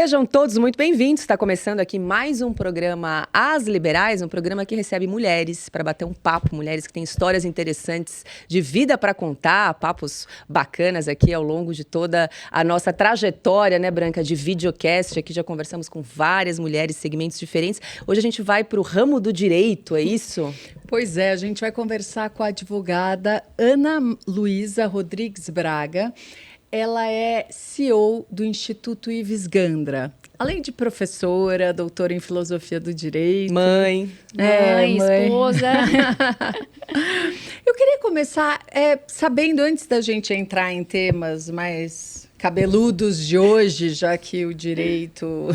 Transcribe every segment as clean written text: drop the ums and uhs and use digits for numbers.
Sejam todos muito bem-vindos. Está começando aqui mais um programa As Liberais, um programa que recebe mulheres para bater um papo, mulheres que têm histórias interessantes de vida para contar, papos bacanas aqui ao longo de toda a nossa trajetória, né, Branca, de videocast. Aqui já conversamos com várias mulheres, segmentos diferentes. Hoje a gente vai para o ramo do direito, é isso? Pois é, a gente vai conversar com a advogada Ana Luísa Rodrigues Braga. Ela é CEO do Instituto Ives Gandra. Além de professora, doutora em filosofia do direito. Mãe, esposa. Eu queria começar sabendo, antes da gente entrar em temas mais cabeludos de hoje, já que o direito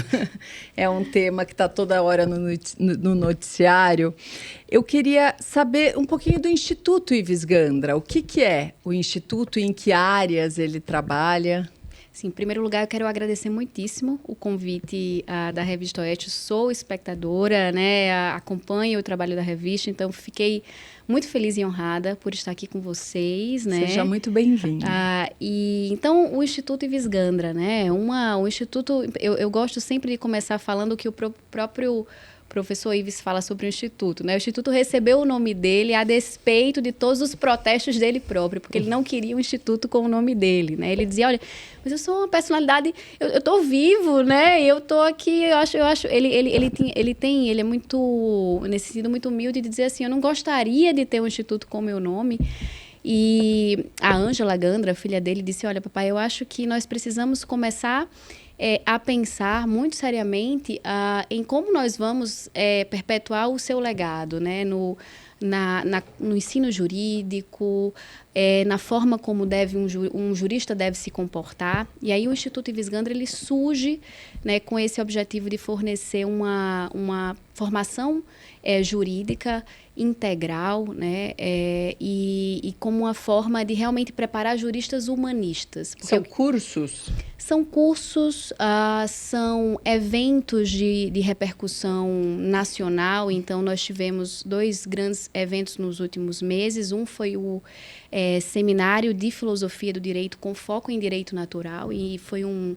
é um tema que está toda hora no noticiário, eu queria saber um pouquinho do Instituto Ives Gandra. O que é o Instituto e em que áreas ele trabalha? Sim, em primeiro lugar, eu quero agradecer muitíssimo o convite da Revista Oeste. Sou espectadora, né? Acompanho o trabalho da revista, então fiquei muito feliz e honrada por estar aqui com vocês, né? Seja muito bem-vinda. Então, o Instituto Ives Gandra, né? O Instituto, eu gosto sempre de começar falando que o próprio professor Ives fala sobre o Instituto, né? O Instituto recebeu o nome dele a despeito de todos os protestos dele próprio, porque ele não queria um Instituto com o nome dele, né? Ele dizia, olha, mas eu sou uma personalidade, eu tô vivo, né? Eu tô aqui, eu acho, ele é muito, nesse sentido, muito humilde de dizer assim, eu não gostaria de ter um Instituto com o meu nome. E a Ângela Gandra, filha dele, disse, olha, papai, eu acho que nós precisamos começar a pensar muito seriamente em como nós vamos perpetuar o seu legado, né? No ensino jurídico, na forma como um jurista deve se comportar. E aí o Instituto Ives Gandra ele surge, né, com esse objetivo de fornecer uma formação jurídica integral, né, e como uma forma de realmente preparar juristas humanistas. São cursos? São cursos, são eventos de repercussão nacional. Então, nós tivemos 2 grandes eventos nos últimos meses. Um foi o Seminário de Filosofia do Direito com foco em Direito Natural e foi um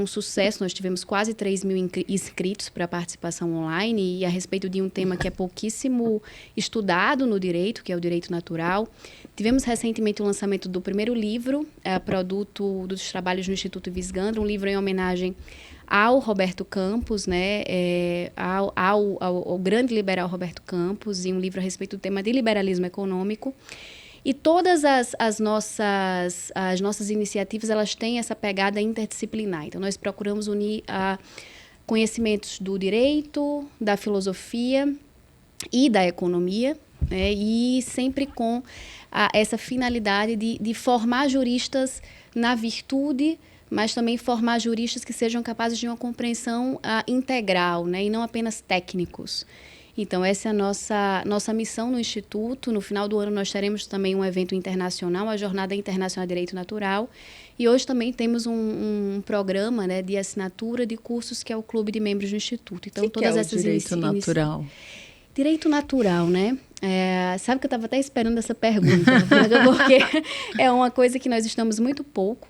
sucesso. Nós tivemos quase 3 mil inscritos para a participação online e a respeito de um tema que é pouquíssimo estudado no direito, que é o direito natural. Tivemos recentemente o lançamento do primeiro livro, produto dos trabalhos do Instituto Ives Gandra, um livro em homenagem ao Roberto Campos, né, ao grande liberal Roberto Campos, e um livro a respeito do tema de liberalismo econômico. E todas as nossas iniciativas, elas têm essa pegada interdisciplinar. Então, nós procuramos unir conhecimentos do direito, da filosofia e da economia, né, e sempre com essa finalidade de formar juristas na virtude, mas também formar juristas que sejam capazes de uma compreensão integral, né, e não apenas técnicos. Então, essa é a nossa missão no Instituto. No final do ano, nós teremos também um evento internacional, a Jornada Internacional de Direito Natural. E hoje também temos um programa, né, de assinatura de cursos, que é o Clube de Membros do Instituto. Então, todas essas direito natural? Direito natural, né? Sabe que eu estava até esperando essa pergunta, porque é uma coisa que nós estamos muito pouco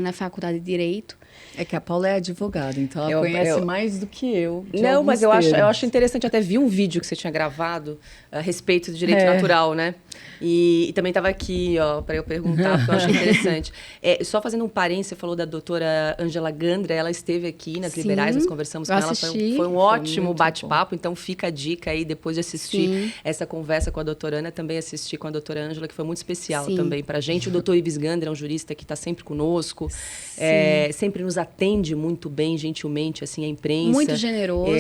na Faculdade de Direito. É que a Paula é advogada, então ela conhece mais do que eu. Não, mas eu acho interessante. Até vi um vídeo que você tinha gravado a respeito do direito natural, né? E também estava aqui, ó, para eu perguntar, porque eu achei interessante. Só fazendo um parênteses, você falou da doutora Ângela Gandra, ela esteve aqui nas Liberais, nós conversamos com ela. Foi um ótimo bate-papo, então fica a dica aí, depois de assistir essa conversa com a doutora Ana, também assistir com a doutora Ângela, que foi muito especial também para a gente. O doutor Ives Gandra é um jurista que está sempre conosco, sempre nos atende muito bem, gentilmente, assim, a imprensa. Muito generoso,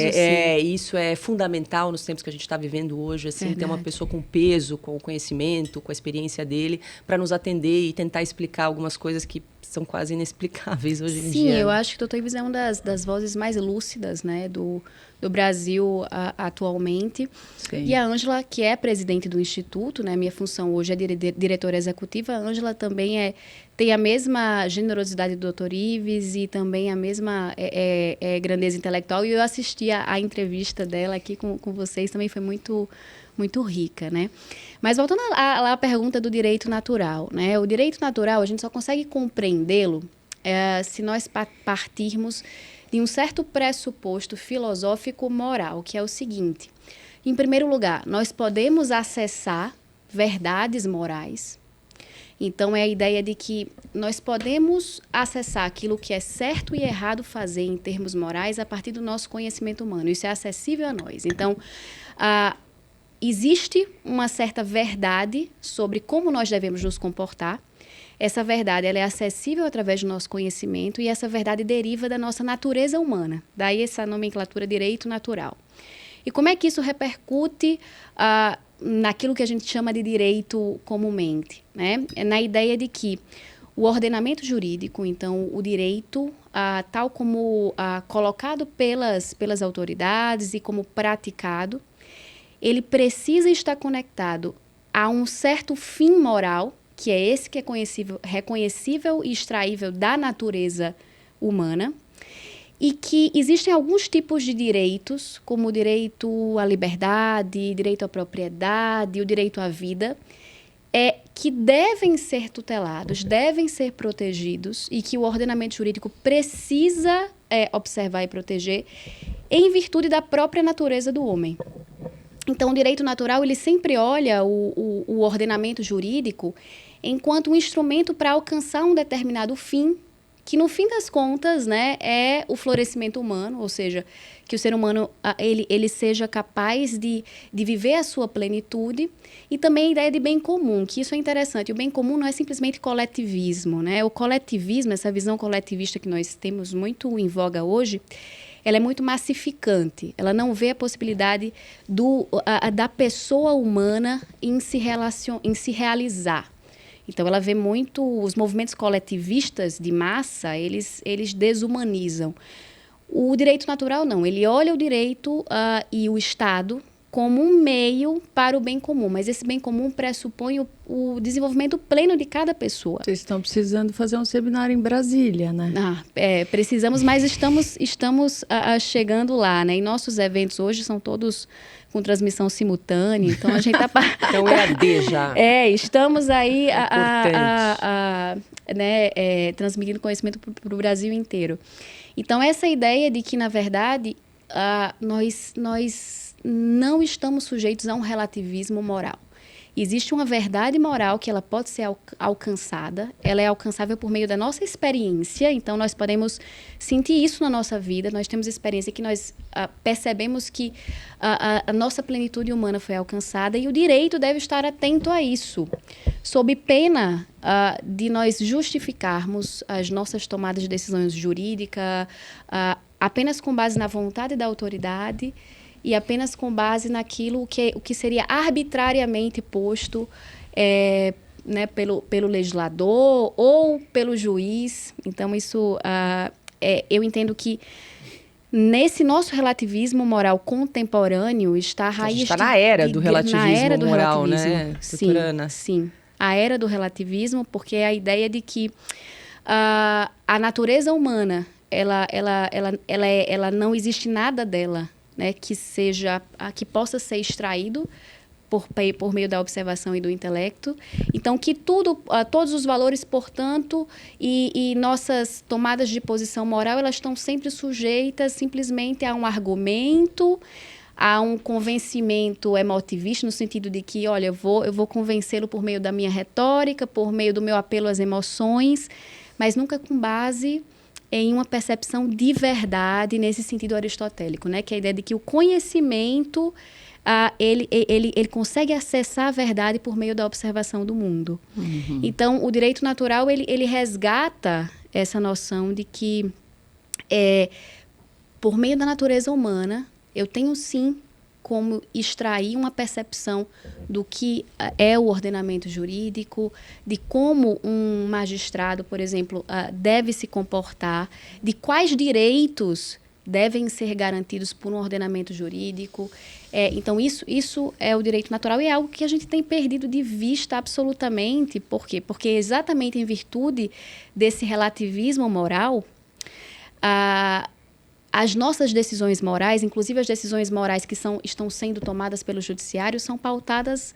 isso é fundamental nos tempos que a gente está vivendo hoje, assim, ter uma pessoa com peso, com conhecimento, com a experiência dele, para nos atender e tentar explicar algumas coisas que são quase inexplicáveis hoje em dia. Sim, eu acho que o doutor Ives é uma das vozes mais lúcidas, né, do Brasil atualmente. Sim. E a Ângela, que é presidente do Instituto, né, minha função hoje é diretora executiva, a Ângela também tem a mesma generosidade do doutor Ives e também a mesma grandeza intelectual. E eu assisti a entrevista dela aqui com vocês, também foi muito, muito rica, né? Mas voltando à pergunta do direito natural, né? O direito natural, a gente só consegue compreendê-lo se nós partirmos de um certo pressuposto filosófico moral, que é o seguinte: em primeiro lugar, nós podemos acessar verdades morais. Então, é a ideia de que nós podemos acessar aquilo que é certo e errado fazer em termos morais a partir do nosso conhecimento humano. Isso é acessível a nós. Então, existe uma certa verdade sobre como nós devemos nos comportar. Essa verdade ela é acessível através do nosso conhecimento e essa verdade deriva da nossa natureza humana. Daí essa nomenclatura direito natural. E como é que isso repercute naquilo que a gente chama de direito comumente, né? É na ideia de que o ordenamento jurídico, então o direito, tal como colocado pelas autoridades e como praticado, ele precisa estar conectado a um certo fim moral, que é esse que é reconhecível e extraível da natureza humana, e que existem alguns tipos de direitos, como o direito à liberdade, direito à propriedade, o direito à vida, que devem ser tutelados, devem ser protegidos e que o ordenamento jurídico precisa observar e proteger em virtude da própria natureza do homem. Então, o direito natural, ele sempre olha o ordenamento jurídico enquanto um instrumento para alcançar um determinado fim, que no fim das contas, né, é o florescimento humano, ou seja, que o ser humano ele seja capaz de viver a sua plenitude, e também a ideia de bem comum, que isso é interessante. O bem comum não é simplesmente coletivismo, né? O coletivismo, essa visão coletivista que nós temos muito em voga hoje, ela é muito massificante. Ela não vê a possibilidade da pessoa humana em se realizar. Então, ela vê muito os movimentos coletivistas de massa, eles desumanizam. O direito natural, não. Ele olha o direito e o Estado como um meio para o bem comum, mas esse bem comum pressupõe o desenvolvimento pleno de cada pessoa. Vocês estão precisando fazer um seminário em Brasília, né? Precisamos, mas estamos chegando lá, né? E nossos eventos hoje são todos com transmissão simultânea, então a gente está... Então, EAD já. Estamos aí transmitindo conhecimento para o Brasil inteiro. Então, essa ideia de que, na verdade, nós não estamos sujeitos a um relativismo moral. Existe uma verdade moral que ela pode ser alcançada, ela é alcançável por meio da nossa experiência, então nós podemos sentir isso na nossa vida, nós temos experiência que nós percebemos que a nossa plenitude humana foi alcançada e o direito deve estar atento a isso, sob pena de nós justificarmos as nossas tomadas de decisões jurídicas apenas com base na vontade da autoridade e apenas com base naquilo que seria arbitrariamente posto pelo legislador ou pelo juiz. Então, isso eu entendo que nesse nosso relativismo moral contemporâneo está a raiz... A gente está na era do relativismo moral, né? Sim. A era do relativismo, porque é a ideia de que a natureza humana, ela não existe nada dela, né, que possa ser extraído por meio da observação e do intelecto. Então, que todos os valores, portanto, e nossas tomadas de posição moral, elas estão sempre sujeitas simplesmente a um argumento, a um convencimento emotivista, no sentido de que, olha, eu vou convencê-lo por meio da minha retórica, por meio do meu apelo às emoções, mas nunca com base em uma percepção de verdade nesse sentido aristotélico, né? Que é a ideia de que o conhecimento, ele consegue acessar a verdade por meio da observação do mundo. Uhum. Então, o direito natural, ele resgata essa noção de que, por meio da natureza humana, eu tenho sim como extrair uma percepção do que é o ordenamento jurídico, de como um magistrado, por exemplo, deve se comportar, de quais direitos devem ser garantidos por um ordenamento jurídico. Então, isso é o direito natural e é algo que a gente tem perdido de vista absolutamente. Por quê? Porque exatamente em virtude desse relativismo moral, as nossas decisões morais, inclusive as decisões morais que estão sendo tomadas pelo judiciário, são pautadas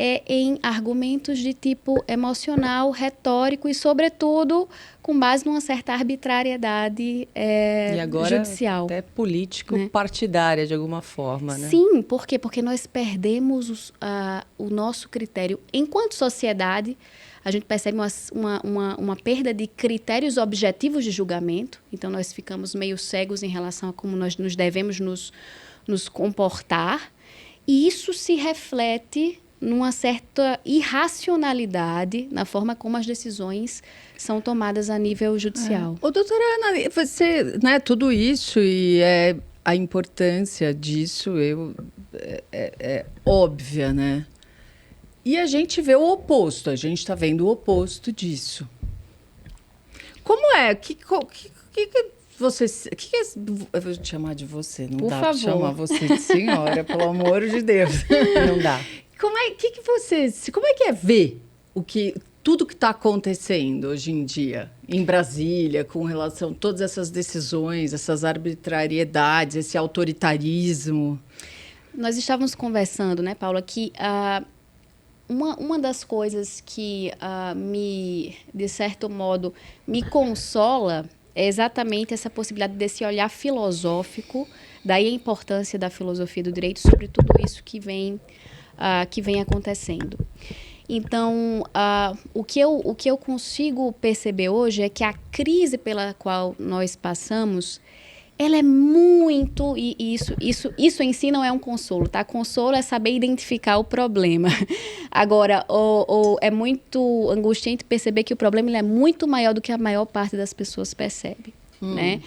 em argumentos de tipo emocional, retórico e, sobretudo, com base numa certa arbitrariedade e agora, judicial. Até político-partidária, de alguma forma, né? Sim, por quê? Porque nós perdemos o nosso critério. Enquanto sociedade, a gente percebe uma perda de critérios objetivos de julgamento. Então, nós ficamos meio cegos em relação a como nós nos devemos nos comportar. E isso se reflete numa certa irracionalidade na forma como as decisões são tomadas a nível judicial. Doutora Ana, você, né, tudo isso e a importância disso é óbvia, né? E a gente vê o oposto, a gente está vendo o oposto disso. Como é? Você, eu vou te chamar de você, não Por dá favor. para chamar você de senhora, pelo amor de Deus. Não dá. Como é que é ver tudo que está acontecendo hoje em dia em Brasília com relação a todas essas decisões, essas arbitrariedades, esse autoritarismo? Nós estávamos conversando, né, Paula, que uma das coisas que de certo modo, me consola é exatamente essa possibilidade desse olhar filosófico, daí a importância da filosofia do direito sobre tudo isso que vem acontecendo. Então, o que eu consigo perceber hoje é que a crise pela qual nós passamos, ela é muito... E isso em si não é um consolo, tá? Consolo é saber identificar o problema. Agora, é muito angustiante perceber que o problema ele é muito maior do que a maior parte das pessoas percebe, né?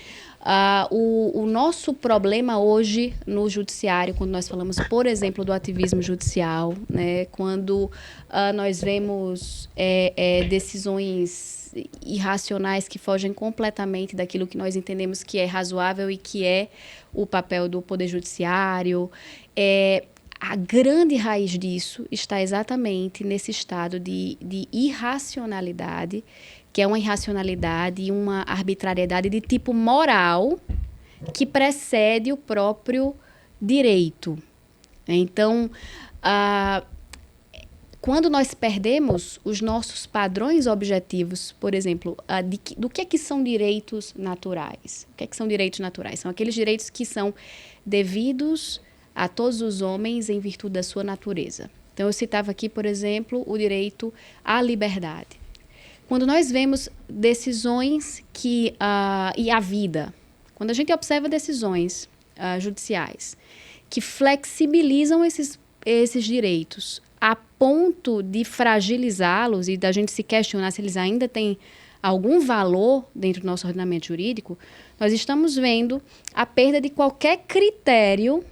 O nosso problema hoje no judiciário, quando nós falamos, por exemplo, do ativismo judicial, né, quando nós vemos decisões irracionais que fogem completamente daquilo que nós entendemos que é razoável e que é o papel do Poder Judiciário, a grande raiz disso está exatamente nesse estado de irracionalidade, que é uma irracionalidade e uma arbitrariedade de tipo moral que precede o próprio direito. Então, quando nós perdemos os nossos padrões objetivos, por exemplo, do que são direitos naturais? O que são direitos naturais? São aqueles direitos que são devidos a todos os homens em virtude da sua natureza. Então, eu citava aqui, por exemplo, o direito à liberdade. Quando nós vemos decisões e a vida, quando a gente observa decisões judiciais que flexibilizam esses direitos a ponto de fragilizá-los e da gente se questionar se eles ainda têm algum valor dentro do nosso ordenamento jurídico, nós estamos vendo a perda de qualquer critério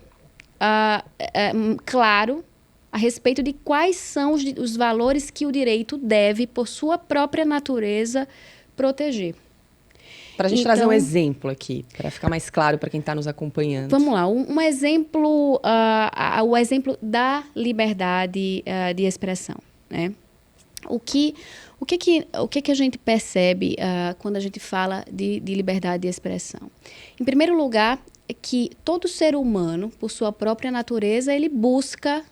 claro a respeito de quais são os valores que o direito deve, por sua própria natureza, proteger. Para a gente trazer um exemplo aqui, para ficar mais claro para quem está nos acompanhando. Vamos lá, um exemplo, o exemplo da liberdade de expressão, né? O que a gente percebe quando a gente fala de liberdade de expressão? Em primeiro lugar, é que todo ser humano, por sua própria natureza, ele busca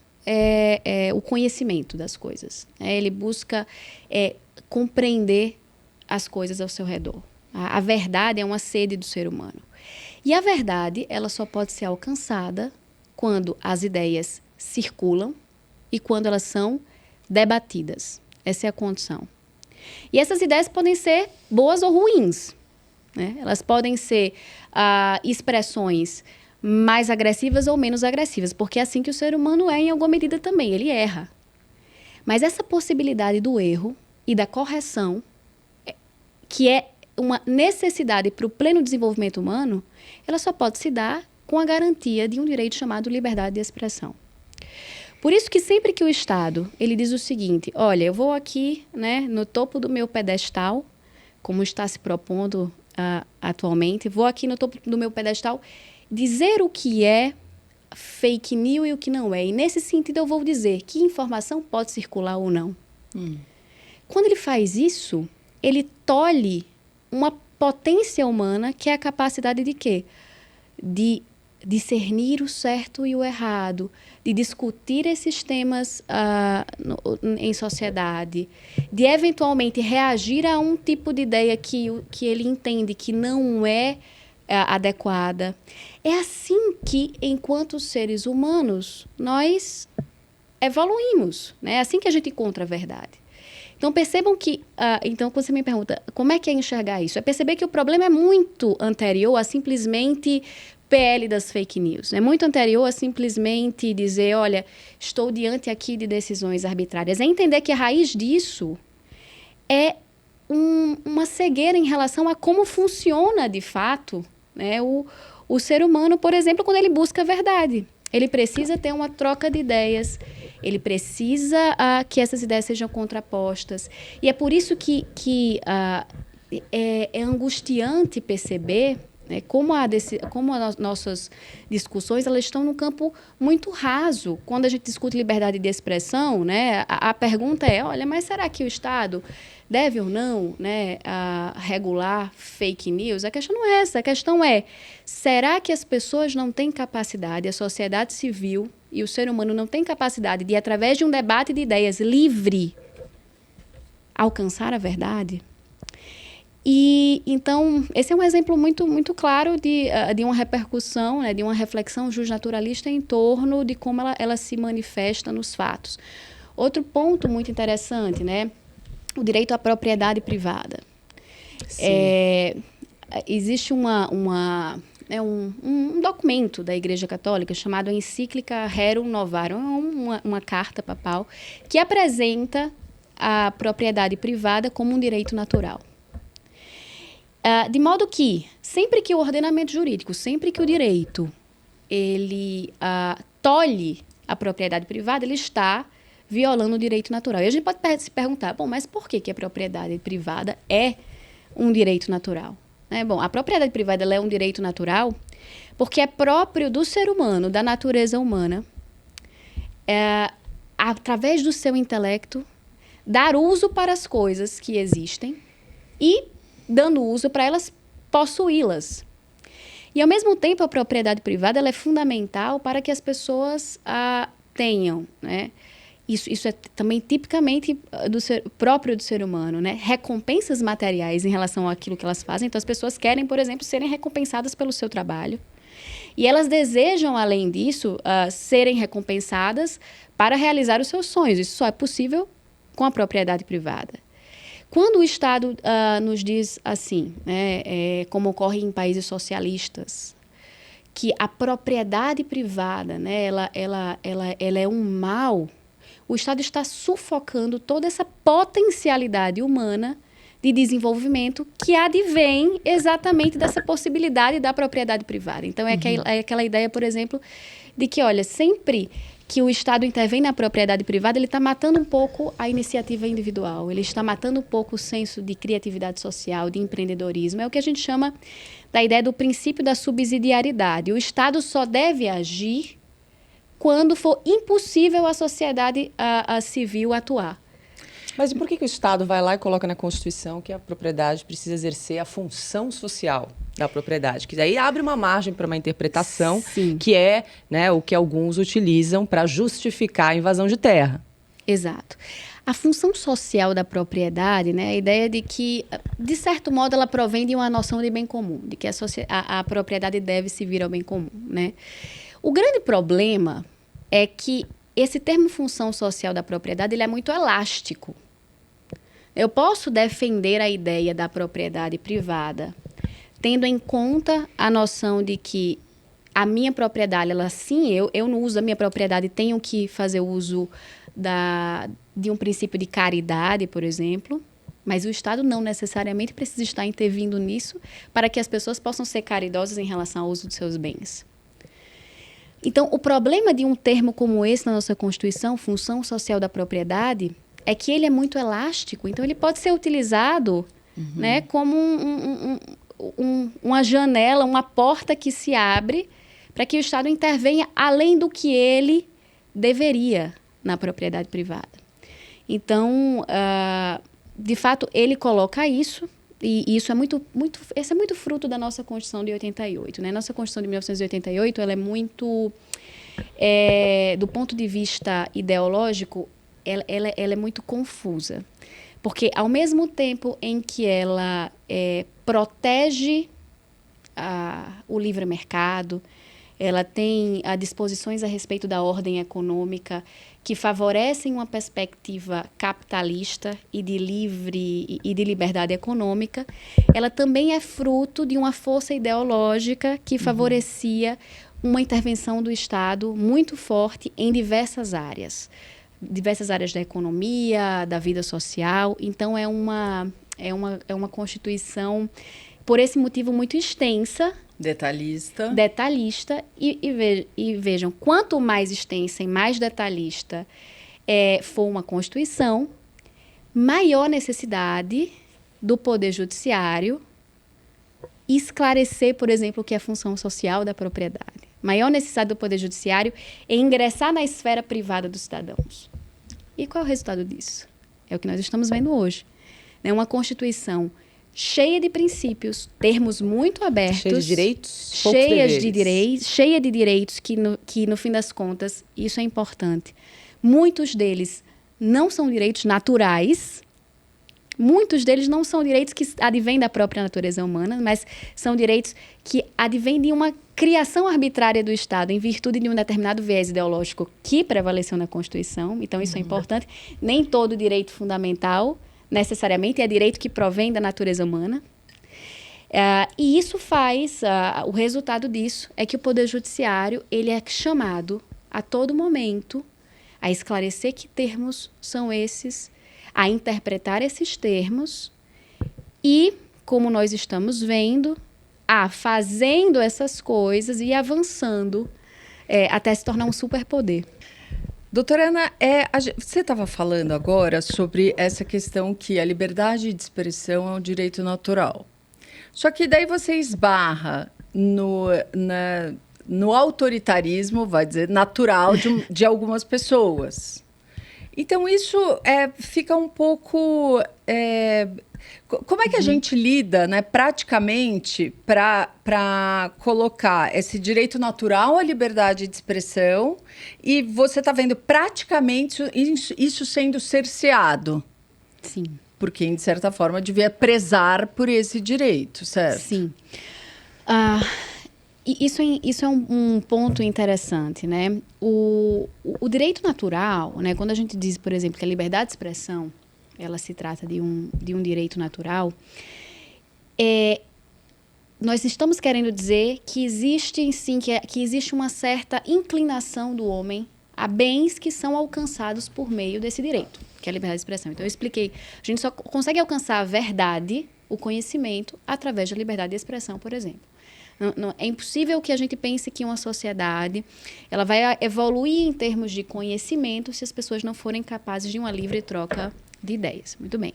o conhecimento das coisas. Ele busca compreender as coisas ao seu redor. A verdade é uma sede do ser humano. E a verdade, ela só pode ser alcançada quando as ideias circulam e quando elas são debatidas. Essa é a condição. E essas ideias podem ser boas ou ruins, né? Elas podem ser expressões mais agressivas ou menos agressivas, porque é assim que o ser humano é em alguma medida também, ele erra. Mas essa possibilidade do erro e da correção, que é uma necessidade para o pleno desenvolvimento humano, ela só pode se dar com a garantia de um direito chamado liberdade de expressão. Por isso que sempre que o Estado ele diz o seguinte, olha, eu vou aqui, né, no topo do meu pedestal, como está se propondo atualmente, vou aqui no topo do meu pedestal dizer o que é fake news e o que não é. E nesse sentido eu vou dizer que informação pode circular ou não. Quando ele faz isso, ele tolhe uma potência humana que é a capacidade de quê? de discernir o certo e o errado, de discutir esses temas em sociedade, de eventualmente reagir a um tipo de ideia que ele entende que não é adequada. É assim que, enquanto seres humanos, nós evoluímos, né? É assim que a gente encontra a verdade. Então, percebam que... então, quando você me pergunta como é que é enxergar isso, é perceber que o problema é muito anterior a simplesmente PL das fake news. É muito anterior a simplesmente dizer, olha, estou diante aqui de decisões arbitrárias. É entender que a raiz disso é uma cegueira em relação a como funciona, de fato, né, o ser humano, por exemplo, quando ele busca a verdade. Ele precisa ter uma troca de ideias, ele precisa que essas ideias sejam contrapostas. E é por isso que é angustiante perceber, né, como as nossas discussões elas estão num campo muito raso. Quando a gente discute liberdade de expressão, né, a pergunta é, olha, mas será que o Estado deve ou não, né, regular fake news? A questão não é essa. A questão é, será que as pessoas não têm capacidade, a sociedade civil e o ser humano não têm capacidade de, através de um debate de ideias livre, alcançar a verdade? E, então, esse é um exemplo muito, muito claro de uma repercussão, né, de uma reflexão justnaturalista em torno de como ela se manifesta nos fatos. Outro ponto muito interessante, né, o direito à propriedade privada. Existe um documento da Igreja Católica chamado Encíclica Rerum Novarum, uma carta papal, que apresenta a propriedade privada como um direito natural. De modo que, sempre que o ordenamento jurídico, sempre que o direito, ele tolhe a propriedade privada, ele está violando o direito natural. E a gente pode se perguntar, bom, mas por que a propriedade privada é um direito natural? Bom, a propriedade privada ela é um direito natural porque é próprio do ser humano, da natureza humana, através do seu intelecto, dar uso para as coisas que existem e dando uso para elas possuí-las. E, ao mesmo tempo, a propriedade privada ela é fundamental para que as pessoas tenham, né? Isso é também tipicamente próprio do ser humano, né? Recompensas materiais em relação àquilo que elas fazem. Então, as pessoas querem, por exemplo, serem recompensadas pelo seu trabalho. E elas desejam, além disso, serem recompensadas para realizar os seus sonhos. Isso só é possível com a propriedade privada. Quando o Estado nos diz assim, né, como ocorre em países socialistas, que a propriedade privada, né, ela é um mal, o Estado está sufocando toda essa potencialidade humana de desenvolvimento que advém exatamente dessa possibilidade da propriedade privada. Então, é aquela ideia, por exemplo, de que, olha, sempre que o Estado intervém na propriedade privada, ele está matando um pouco a iniciativa individual, ele está matando um pouco o senso de criatividade social, de empreendedorismo. É o que a gente chama da ideia do princípio da subsidiariedade. O Estado só deve agir quando for impossível a sociedade civil atuar. Mas e por que o Estado vai lá e coloca na Constituição que a propriedade precisa exercer a função social da propriedade? Que daí abre uma margem para uma interpretação. Sim. Que é, né, o que alguns utilizam para justificar a invasão de terra. Exato. A função social da propriedade, né, a ideia de que, de certo modo, ela provém de uma noção de bem comum, de que a propriedade deve servir ao bem comum, né? O grande problema é que esse termo função social da propriedade ele é muito elástico. Eu posso defender a ideia da propriedade privada, tendo em conta a noção de que a minha propriedade, eu no uso da minha propriedade tenho que fazer uso de um princípio de caridade, por exemplo, mas o Estado não necessariamente precisa estar intervindo nisso para que as pessoas possam ser caridosas em relação ao uso dos seus bens. Então, o problema de um termo como esse na nossa Constituição, função social da propriedade, é que ele é muito elástico, então ele pode ser utilizado né, como uma janela, uma porta que se abre para que o Estado intervenha além do que ele deveria na propriedade privada. Então, de fato, ele coloca isso e isso é muito fruto da nossa Constituição de 88, né? Nossa Constituição de 1988, ela é muito, do ponto de vista ideológico, ela é muito confusa. Porque, ao mesmo tempo em que ela protege o livre mercado, ela tem disposições a respeito da ordem econômica que favorecem uma perspectiva capitalista e de liberdade econômica, ela também é fruto de uma força ideológica que favorecia uma intervenção do Estado muito forte em diversas áreas da economia, da vida social. Então, é uma Constituição, por esse motivo, muito extensa, detalhista. E vejam, quanto mais extensa e mais detalhista for uma Constituição, maior necessidade do Poder Judiciário esclarecer, por exemplo, o que é a função social da propriedade. Maior necessidade do Poder Judiciário em ingressar na esfera privada dos cidadãos. E qual é o resultado disso? É o que nós estamos vendo hoje. É uma Constituição cheia de princípios, termos muito abertos. Cheia de direitos, cheia de direitos que, no fim das contas, isso é importante. Muitos deles não são direitos naturais. Muitos deles não são direitos que advêm da própria natureza humana, mas são direitos que advêm de uma criação arbitrária do Estado em virtude de um determinado viés ideológico que prevaleceu na Constituição. Então, isso é importante. Nem todo direito fundamental necessariamente é direito que provém da natureza humana. E isso faz, o resultado disso é que o Poder Judiciário ele é chamado a todo momento a esclarecer que termos são esses, a interpretar esses termos e, como nós estamos vendo, fazendo essas coisas e avançando até se tornar um superpoder. Doutora Ana, você estava falando agora sobre essa questão que a liberdade de expressão é um direito natural. Só que daí você esbarra no autoritarismo, vai dizer, natural de algumas pessoas. Então, isso fica um pouco... como é que a gente lida, né, praticamente, para colocar esse direito natural à liberdade de expressão e você está vendo praticamente isso sendo cerceado? Sim. Porque, de certa forma, devia prezar por esse direito, certo? Sim. Isso é um ponto interessante, né? O direito natural, né, quando a gente diz, por exemplo, que a liberdade de expressão ela se trata de um direito natural, nós estamos querendo dizer que existe, sim, que existe uma certa inclinação do homem a bens que são alcançados por meio desse direito, que é a liberdade de expressão. Então, eu expliquei, a gente só consegue alcançar a verdade, o conhecimento, através da liberdade de expressão, por exemplo. Não, é impossível que a gente pense que uma sociedade ela vai evoluir em termos de conhecimento se as pessoas não forem capazes de uma livre troca de ideias. Muito bem.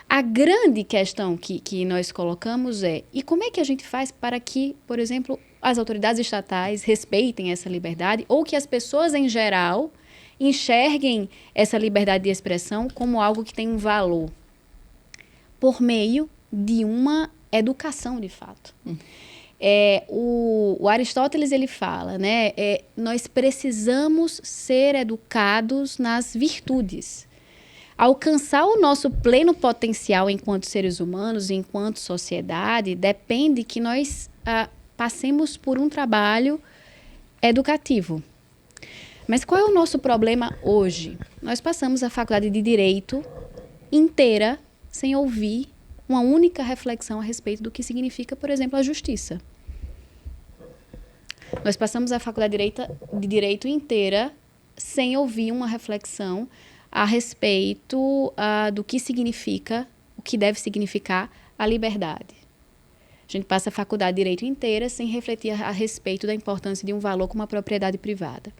A grande questão que nós colocamos e como é que a gente faz para que, por exemplo, as autoridades estatais respeitem essa liberdade ou que as pessoas, em geral, enxerguem essa liberdade de expressão como algo que tem um valor? Por meio de uma educação, de fato. O Aristóteles ele fala, né? Nós precisamos ser educados nas virtudes. Alcançar o nosso pleno potencial enquanto seres humanos, enquanto sociedade, depende que nós passemos por um trabalho educativo. Mas qual é o nosso problema hoje? Nós passamos a faculdade de Direito inteira sem ouvir uma única reflexão a respeito do que significa, por exemplo, a justiça. Nós passamos a faculdade de Direito inteira sem ouvir uma reflexão a respeito do que significa, o que deve significar a liberdade. A gente passa a faculdade de Direito inteira sem refletir a respeito da importância de um valor como a propriedade privada.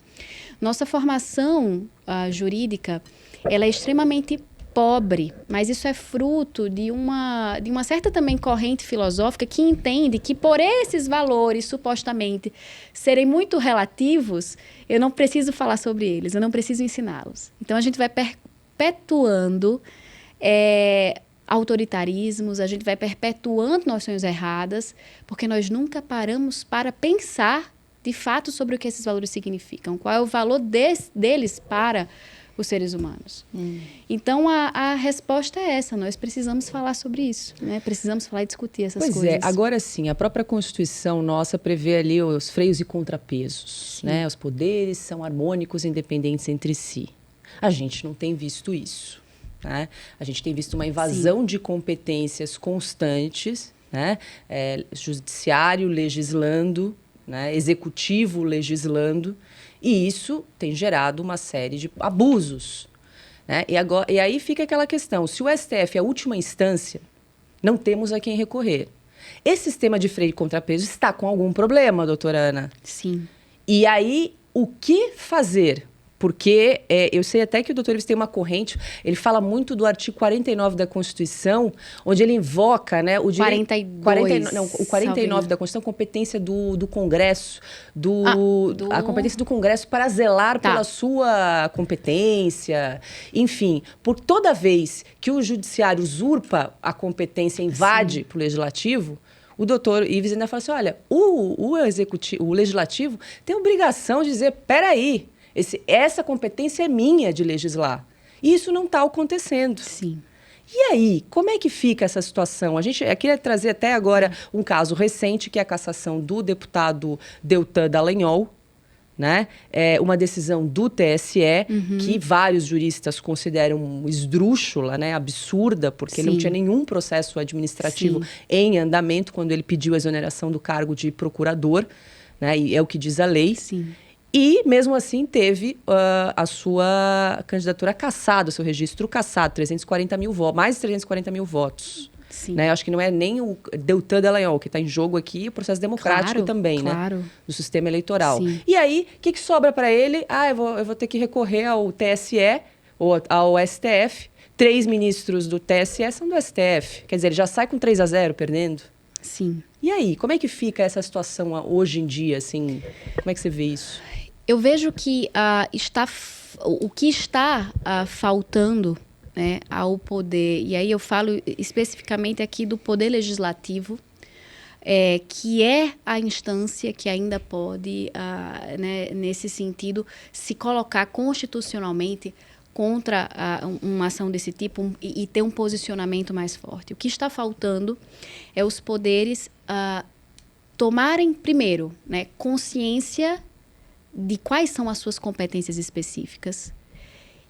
Nossa formação jurídica ela é extremamente pobre, mas isso é fruto de uma certa também corrente filosófica que entende que por esses valores supostamente serem muito relativos, eu não preciso falar sobre eles, eu não preciso ensiná-los. Então a gente vai perpetuando autoritarismos, a gente vai perpetuando noções erradas, porque nós nunca paramos para pensar de fato sobre o que esses valores significam, qual é o valor deles para os seres humanos. Então, a resposta é essa, nós precisamos falar sobre isso, né? Precisamos falar e discutir essas coisas. Pois é, agora sim, a própria Constituição nossa prevê ali os freios e contrapesos, né? Os poderes são harmônicos e independentes entre si. A gente não tem visto isso, né? A gente tem visto uma invasão de competências constantes, né? Judiciário legislando, né? Executivo legislando, e isso tem gerado uma série de abusos, né? E aí fica aquela questão, se o STF é a última instância, não temos a quem recorrer. Esse sistema de freio e contrapeso está com algum problema, doutora Ana? Sim. E aí, o que fazer? Porque eu sei até que o doutor Ives tem uma corrente, ele fala muito do artigo 49 da Constituição, onde ele invoca, né, o direito... 49 da Constituição, competência do Congresso, a competência do Congresso para zelar pela sua competência, enfim, por toda vez que o judiciário usurpa a competência, invade para o legislativo, o doutor Ives ainda fala assim, olha, o legislativo tem obrigação de dizer, peraí, essa competência é minha de legislar. E isso não está acontecendo. Sim. E aí, como é que fica essa situação? A gente queria trazer até agora um caso recente, que é a cassação do deputado Deltan Dallagnol, né? Uma decisão do TSE, que vários juristas consideram esdrúxula, né? Absurda, porque ele não tinha nenhum processo administrativo em andamento quando ele pediu a exoneração do cargo de procurador, né? E é o que diz a lei. Sim. E, mesmo assim, teve a sua candidatura cassada, o seu registro cassado, 340 mil votos, mais de 340 mil votos. Sim. Né? Eu acho que não é nem o Deltan Dallagnol, que está em jogo aqui, o processo democrático também, né? Do sistema eleitoral. Sim. E aí, o que sobra para ele? Eu vou ter que recorrer ao TSE ou ao STF. 3 ministros do TSE são do STF. Quer dizer, ele já sai com 3-0 perdendo. Sim. E aí, como é que fica essa situação hoje em dia, assim? Como é que você vê isso? Eu vejo que o que está faltando, né, ao poder, e aí eu falo especificamente aqui do poder legislativo, que é a instância que ainda pode, né, nesse sentido, se colocar constitucionalmente contra uma ação desse tipo e ter um posicionamento mais forte. O que está faltando é os poderes tomarem, primeiro, né, consciência de quais são as suas competências específicas.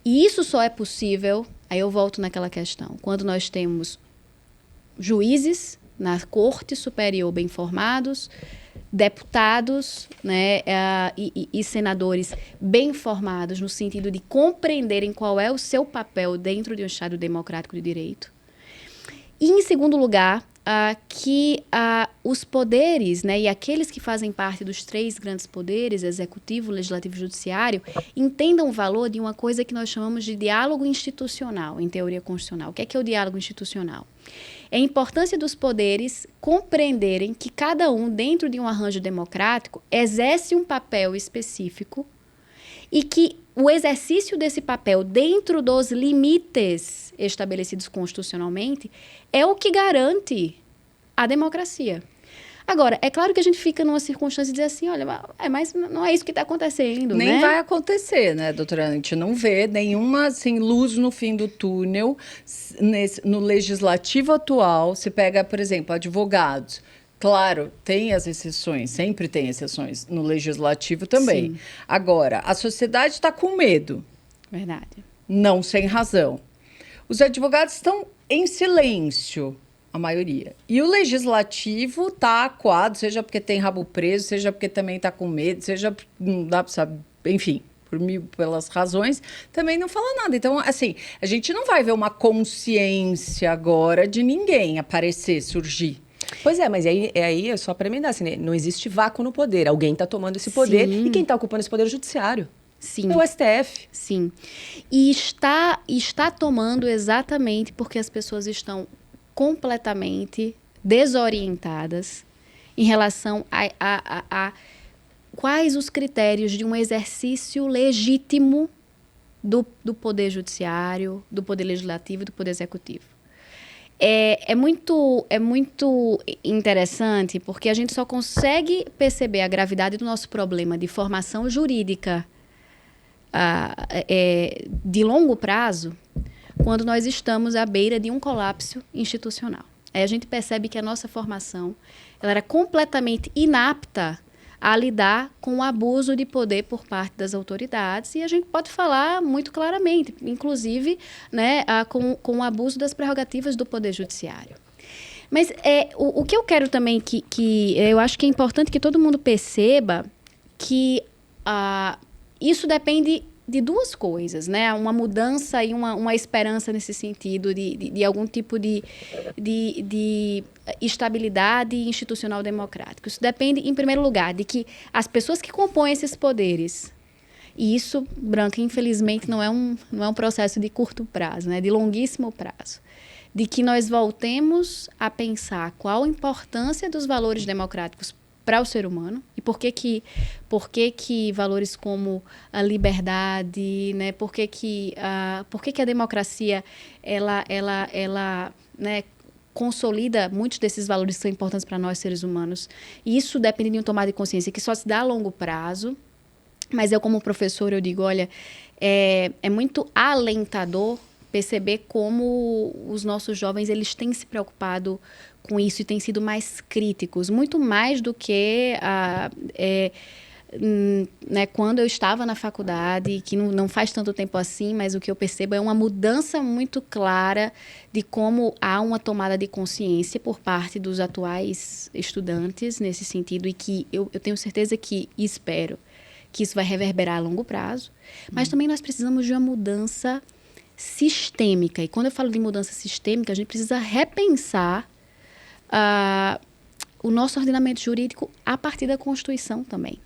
E isso só é possível, aí eu volto naquela questão, quando nós temos juízes na Corte Superior bem formados, deputados, né, e senadores bem formados no sentido de compreenderem qual é o seu papel dentro de um Estado democrático de direito. E, em segundo lugar, que os poderes, né, e aqueles que fazem parte dos 3 grandes poderes, executivo, legislativo e judiciário, entendam o valor de uma coisa que nós chamamos de diálogo institucional, em teoria constitucional. O que é o diálogo institucional? É a importância dos poderes compreenderem que cada um, dentro de um arranjo democrático, exerce um papel específico e que o exercício desse papel dentro dos limites estabelecidos constitucionalmente é o que garante a democracia. Agora, é claro que a gente fica numa circunstância de dizer assim, olha, mas não é isso que está acontecendo, Nem né? vai acontecer, né, doutora? A gente não vê nenhuma assim, luz no fim do túnel. No legislativo atual, se pega, por exemplo, advogados. Claro, tem as exceções, sempre tem exceções. No legislativo também. Sim. Agora, a sociedade está com medo. Verdade. Não sem razão. Os advogados estão em silêncio, a maioria. E o legislativo está acuado, seja porque tem rabo preso, seja porque também está com medo, seja não dá para saber, enfim, pelas razões, também não fala nada. Então, assim, a gente não vai ver uma consciência agora de ninguém aparecer, surgir. Pois é, mas aí é só para emendar, assim, né? Não existe vácuo no poder. Alguém está tomando esse poder. Sim. E quem está ocupando esse poder é o judiciário. Sim. É o STF. Sim. E está tomando exatamente porque as pessoas estão completamente desorientadas em relação a quais os critérios de um exercício legítimo do poder judiciário, do poder legislativo e do poder executivo. É muito interessante, porque a gente só consegue perceber a gravidade do nosso problema de formação jurídica de longo prazo quando nós estamos à beira de um colapso institucional. Aí a gente percebe que a nossa formação ela era completamente inapta a lidar com o abuso de poder por parte das autoridades, e a gente pode falar muito claramente, inclusive, né, com o abuso das prerrogativas do Poder Judiciário. Mas o que eu quero também que eu acho que é importante que todo mundo perceba que isso depende de duas coisas, né? Uma mudança e uma esperança nesse sentido de algum tipo de estabilidade institucional democrática. Isso depende, em primeiro lugar, de que as pessoas que compõem esses poderes, e isso, Branca, infelizmente, não é um processo de curto prazo, né? De longuíssimo prazo, de que nós voltemos a pensar qual a importância dos valores democráticos para o ser humano e por que valores como a liberdade, né? Por que a democracia ela né, consolida muitos desses valores que são importantes para nós seres humanos. E isso depende de uma tomada de consciência que só se dá a longo prazo. Mas eu, como professor, eu digo, olha, é muito alentador perceber como os nossos jovens eles têm se preocupado com isso e têm sido mais críticos, muito mais do que né, quando eu estava na faculdade, que não faz tanto tempo assim, mas o que eu percebo é uma mudança muito clara de como há uma tomada de consciência por parte dos atuais estudantes nesse sentido, e que eu tenho certeza que, e espero, que isso vai reverberar a longo prazo, mas também nós precisamos de uma mudança sistêmica. E quando eu falo de mudança sistêmica, a gente precisa repensar o nosso ordenamento jurídico a partir da Constituição também.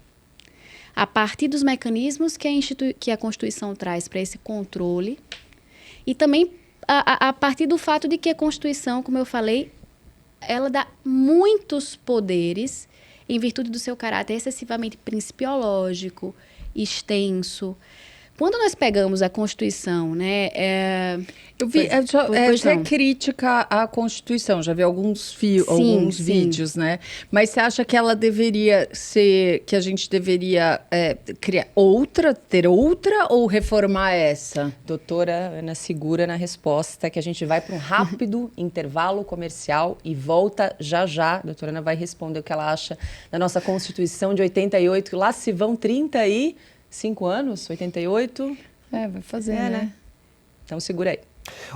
A partir dos mecanismos que a Constituição traz para esse controle, e também a partir do fato de que a Constituição, como eu falei, ela dá muitos poderes em virtude do seu caráter excessivamente principiológico, extenso. Quando nós pegamos a Constituição, né? Eu vi até crítica à Constituição, já vi alguns vídeos, né? Mas você acha que ela deveria ser, que a gente deveria ter outra ou reformar essa? Doutora Ana segura na resposta que a gente vai para um rápido intervalo comercial e volta já já. A doutora Ana vai responder o que ela acha da nossa Constituição de 88, lá se vão 35 anos, 88. Vai fazer, né? Então segura aí.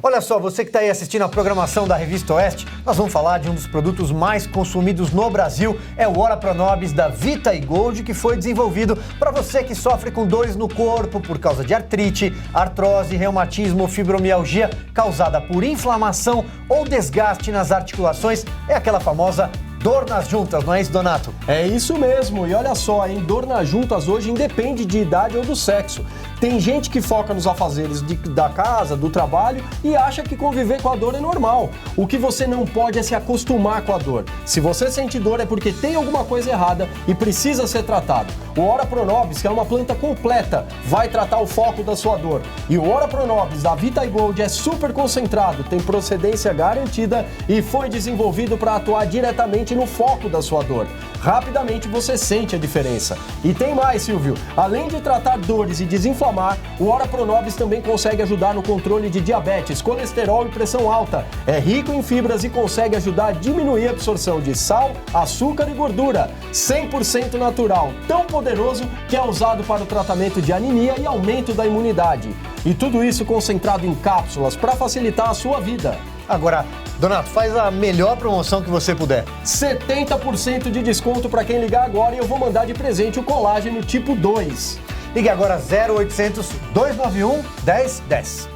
Olha só, você que está aí assistindo a programação da Revista Oeste, nós vamos falar de um dos produtos mais consumidos no Brasil, é o Ora Pronobis da Vita e Gold, que foi desenvolvido para você que sofre com dores no corpo por causa de artrite, artrose, reumatismo ou fibromialgia causada por inflamação ou desgaste nas articulações, é aquela famosa dor nas juntas, não é isso, Donato? É isso mesmo, e olha só, hein? Dor nas juntas hoje independe de idade ou do sexo. Tem gente que foca nos afazeres da casa, do trabalho e acha que conviver com a dor é normal. O que você não pode é se acostumar com a dor. Se você sente dor é porque tem alguma coisa errada e precisa ser tratado. O Ora Pronobis, que é uma planta completa, vai tratar o foco da sua dor. E o Ora Pronobis da Vita e Gold é super concentrado, tem procedência garantida e foi desenvolvido para atuar diretamente no foco da sua dor. Rapidamente você sente a diferença. E tem mais, Silvio. Além de tratar dores e desinflamar, o Ora Pronobis também consegue ajudar no controle de diabetes, colesterol e pressão alta. É rico em fibras e consegue ajudar a diminuir a absorção de sal, açúcar e gordura. 100% natural, tão poderoso que é usado para o tratamento de anemia e aumento da imunidade. E tudo isso concentrado em cápsulas para facilitar a sua vida. Agora, Donato, faz a melhor promoção que você puder. 70% de desconto para quem ligar agora e eu vou mandar de presente o colágeno tipo 2. Ligue agora 0800 291 1010.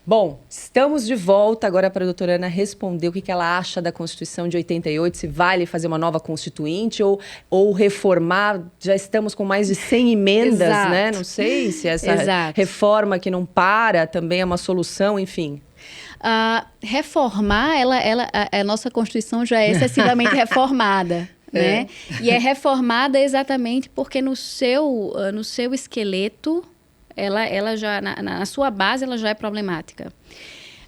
Bom, estamos de volta agora para a doutora Ana responder o que ela acha da Constituição de 88, se vale fazer uma nova constituinte ou reformar. Já estamos com mais de 100 emendas, Exato. né? Não sei se essa Exato. reforma que não para também é uma solução, enfim. Reformar, a nossa Constituição já é excessivamente reformada. Né? E é reformada exatamente porque no seu esqueleto, ela já, na sua base, ela já é problemática.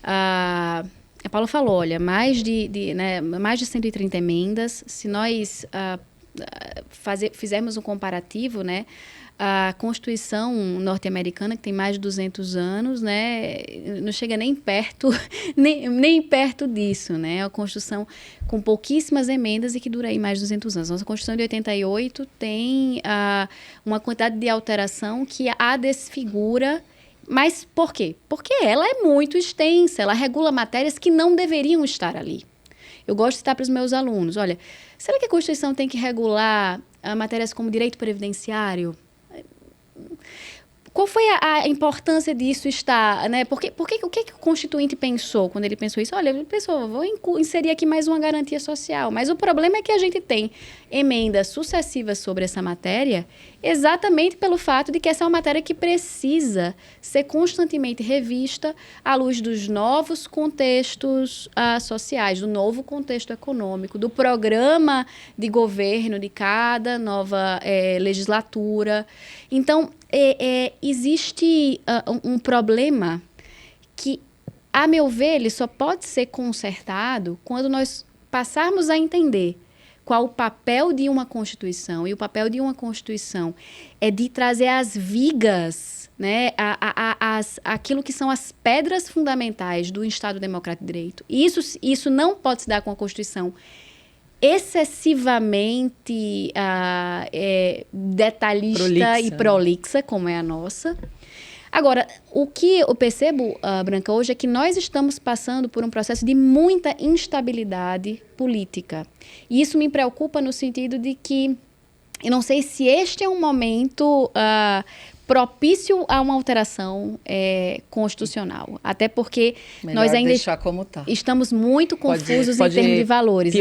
A a Paula falou, olha, mais de 130 emendas. Se nós fizermos um comparativo, né, a Constituição norte-americana, que tem mais de 200 anos, né, não chega nem perto, nem perto disso, né? A Constituição com pouquíssimas emendas e que dura aí mais de 200 anos. Nossa Constituição de 88 tem uma quantidade de alteração que a desfigura. Mas por quê? Porque ela é muito extensa, ela regula matérias que não deveriam estar ali. Eu gosto de citar para os meus alunos, olha, será que a Constituição tem que regular matérias como direito previdenciário? Qual foi a importância disso estar, né? O que o Constituinte pensou quando ele pensou isso? Olha, ele pensou, vou inserir aqui mais uma garantia social. Mas o problema é que a gente tem emendas sucessivas sobre essa matéria exatamente pelo fato de que essa é uma matéria que precisa ser constantemente revista à luz dos novos contextos sociais, do novo contexto econômico, do programa de governo de cada nova legislatura. Então, existe um problema que, a meu ver, ele só pode ser consertado quando nós passarmos a entender qual o papel de uma Constituição. E o papel de uma Constituição é de trazer as vigas, né, aquilo que são as pedras fundamentais do Estado Democrático de Direito. E isso não pode se dar com a Constituição excessivamente detalhista e prolixa, como é a nossa. Agora, o que eu percebo, Branca, hoje é que nós estamos passando por um processo de muita instabilidade política. E isso me preocupa no sentido de que eu não sei se este é um momento propício a uma alteração constitucional. Até porque melhor nós ainda deixar como tá. Estamos muito confusos em termos de valores.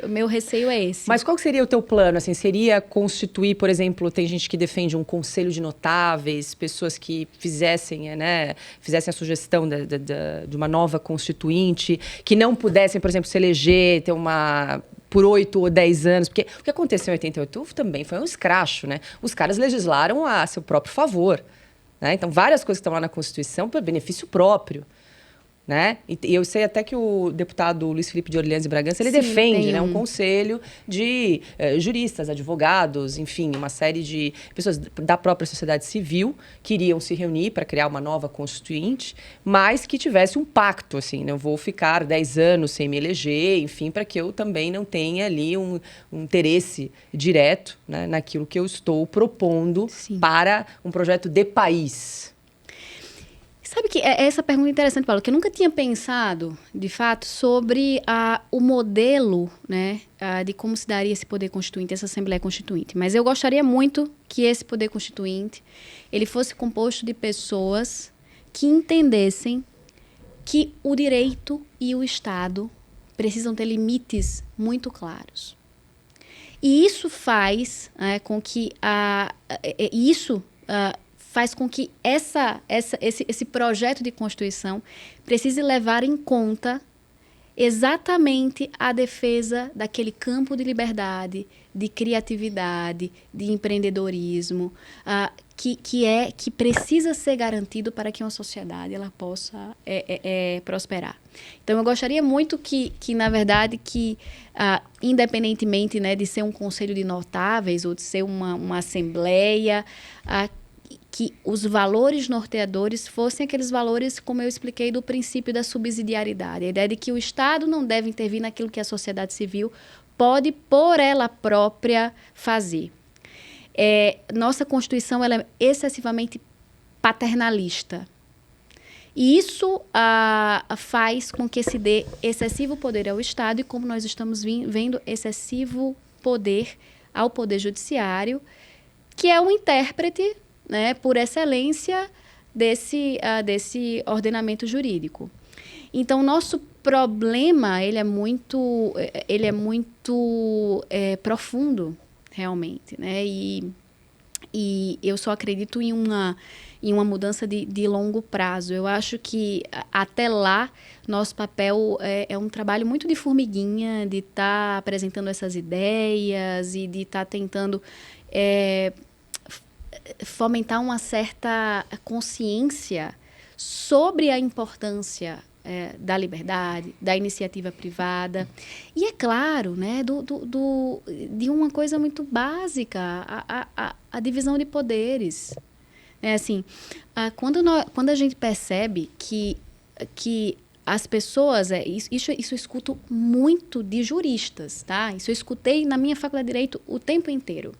O meu receio é esse. Mas qual seria o teu plano? Assim, seria constituir, por exemplo, tem gente que defende um conselho de notáveis, pessoas que fizessem a sugestão de uma nova constituinte, que não pudessem, por exemplo, se eleger, ter por 8 ou 10 anos, porque o que aconteceu em 88 também foi um escracho, né? Os caras legislaram a seu próprio favor, né? Então, várias coisas que estão lá na Constituição para benefício próprio, né? E eu sei até que o deputado Luiz Felipe de Orleans e Bragança, ele defende, né, um conselho de juristas, advogados, enfim, uma série de pessoas da própria sociedade civil que iriam se reunir para criar uma nova constituinte, mas que tivesse um pacto, assim, né? Eu vou ficar 10 anos sem me eleger, enfim, para que eu também não tenha ali um interesse direto, né, naquilo que eu estou propondo para um projeto de país. Sabe que essa pergunta é interessante, Paulo, que eu nunca tinha pensado, de fato, sobre o modelo, né, de como se daria esse poder constituinte, essa Assembleia Constituinte. Mas eu gostaria muito que esse poder constituinte ele fosse composto de pessoas que entendessem que o direito e o Estado precisam ter limites muito claros. E isso faz com que faz com que esse projeto de Constituição precise levar em conta exatamente a defesa daquele campo de liberdade, de criatividade, de empreendedorismo, que precisa ser garantido para que uma sociedade ela possa prosperar. Então, eu gostaria muito que na verdade, independentemente, né, de ser um conselho de notáveis ou de ser uma assembleia, que os valores norteadores fossem aqueles valores, como eu expliquei, do princípio da subsidiariedade. A ideia de que o Estado não deve intervir naquilo que a sociedade civil pode, por ela própria, fazer. Nossa Constituição ela é excessivamente paternalista. E isso faz com que se dê excessivo poder ao Estado e, como nós estamos vendo, excessivo poder ao Poder Judiciário, que é um intérprete, né, por excelência desse ordenamento jurídico. Então, nosso problema ele é muito profundo, realmente, né? E eu só acredito em uma mudança de longo prazo. Eu acho que, até lá, nosso papel é um trabalho muito de formiguinha, de estar apresentando essas ideias e de estar tentando fomentar uma certa consciência sobre a importância da liberdade, da iniciativa privada. E é claro, né, de uma coisa muito básica, a divisão de poderes. Assim, quando a gente percebe que as pessoas... Isso eu escuto muito de juristas, tá? Isso eu escutei na minha faculdade de Direito o tempo inteiro.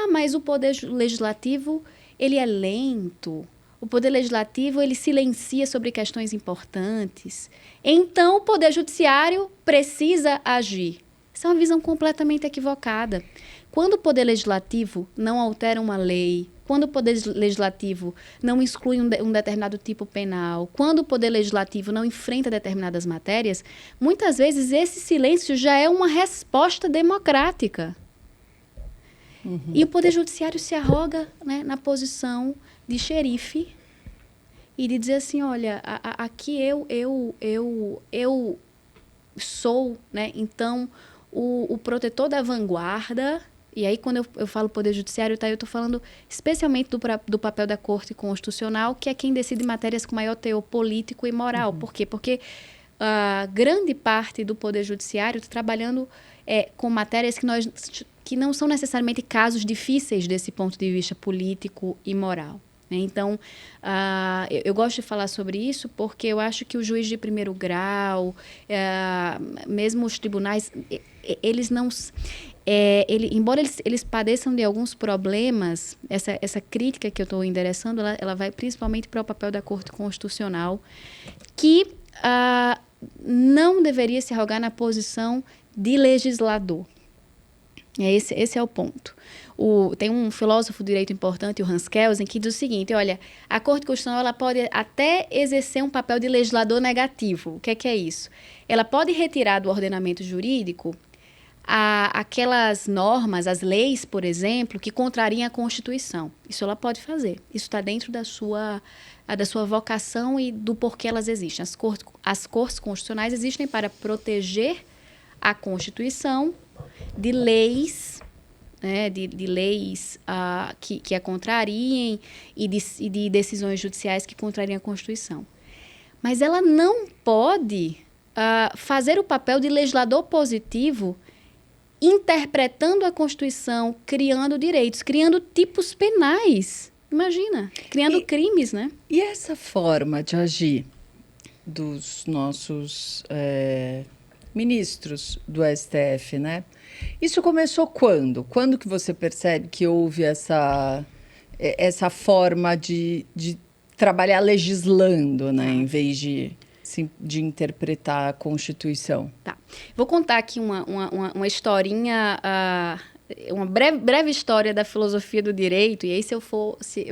Mas o poder legislativo, ele é lento. O poder legislativo, ele silencia sobre questões importantes. Então, o poder judiciário precisa agir. Isso é uma visão completamente equivocada. Quando o poder legislativo não altera uma lei, quando o poder legislativo não exclui um determinado tipo penal, quando o poder legislativo não enfrenta determinadas matérias, muitas vezes esse silêncio já é uma resposta democrática. E o Poder Judiciário se arroga, né, na posição de xerife e de dizer assim, olha, aqui eu sou, né, então, o protetor da vanguarda. E aí, quando eu falo Poder Judiciário, tá, eu estou falando especialmente do papel da Corte Constitucional, que é quem decide matérias com maior teor político e moral. Por quê? Porque grande parte do Poder Judiciário está trabalhando com matérias que não são necessariamente casos difíceis desse ponto de vista político e moral. Né? Então, eu gosto de falar sobre isso porque eu acho que o juiz de primeiro grau, mesmo os tribunais, eles não... embora eles padeçam de alguns problemas, essa crítica que eu estou endereçando, ela vai principalmente para o papel da Corte Constitucional, que não deveria se arrogar na posição de legislador. Esse é o ponto. Tem um filósofo do direito importante, o Hans Kelsen, que diz o seguinte, olha, a Corte Constitucional ela pode até exercer um papel de legislador negativo. O que é isso? Ela pode retirar do ordenamento jurídico aquelas normas, as leis, por exemplo, que contrariam a Constituição. Isso ela pode fazer. Isso está dentro da sua vocação e do porquê elas existem. As cortes constitucionais existem para proteger a Constituição de leis, né, de leis que a contrariem e de decisões judiciais que contrariem a Constituição. Mas ela não pode fazer o papel de legislador positivo interpretando a Constituição, criando direitos, criando tipos penais. Imagina, criando crimes, né? E essa forma de agir dos nossos ministros do STF, né? Isso começou quando? Quando que você percebe que houve essa forma de trabalhar legislando, né? Em vez de interpretar a Constituição? Tá. Vou contar aqui uma historinha, uma breve história da filosofia do direito, e aí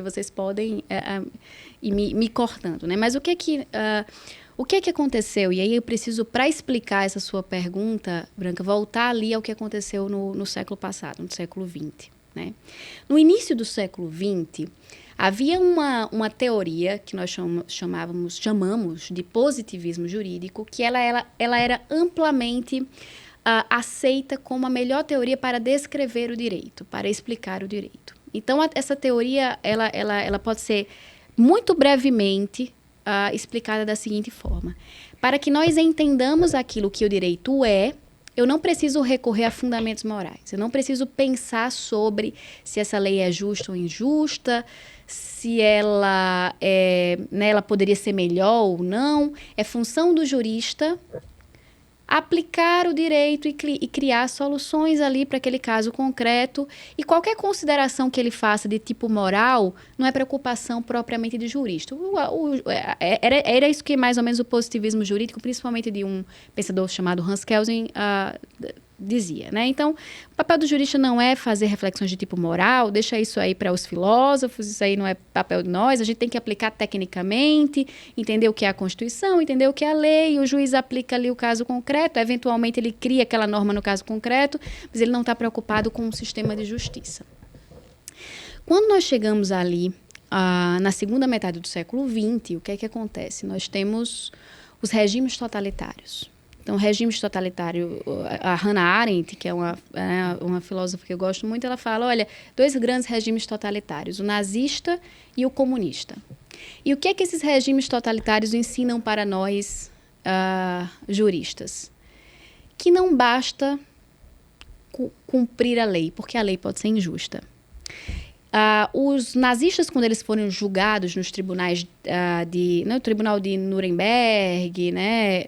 vocês podem ir me cortando, né? Mas o que aconteceu? E aí eu preciso, para explicar essa sua pergunta, Branca, voltar ali ao que aconteceu no século passado, no século XX. Né? No início do século XX, havia uma teoria que nós chamamos de positivismo jurídico, que ela era amplamente aceita como a melhor teoria para descrever o direito, para explicar o direito. Então, essa teoria ela pode ser muito brevemente explicada da seguinte forma. Para que nós entendamos aquilo que o direito eu não preciso recorrer a fundamentos morais. Eu não preciso pensar sobre se essa lei é justa ou injusta, se ela poderia ser melhor ou não. É função do jurista aplicar o direito e criar soluções ali para aquele caso concreto. E qualquer consideração que ele faça de tipo moral não é preocupação propriamente de jurista. Era isso que mais ou menos o positivismo jurídico, principalmente de um pensador chamado Hans Kelsen, dizia, né? Então, o papel do jurista não é fazer reflexões de tipo moral, deixa isso aí para os filósofos, isso aí não é papel de nós, a gente tem que aplicar tecnicamente, entender o que é a Constituição, entender o que é a lei, o juiz aplica ali o caso concreto, eventualmente ele cria aquela norma no caso concreto, mas ele não está preocupado com o sistema de justiça. Quando nós chegamos ali, na segunda metade do século XX, o que é que acontece? Nós temos os regimes totalitários. Então, regimes totalitários, a Hannah Arendt, que é uma filósofa que eu gosto muito, ela fala, olha, 2 grandes regimes totalitários, o nazista e o comunista. E o que é que esses regimes totalitários ensinam para nós, juristas? Que não basta cumprir a lei, porque a lei pode ser injusta. Os nazistas, quando eles foram julgados nos tribunais no tribunal de Nuremberg, né,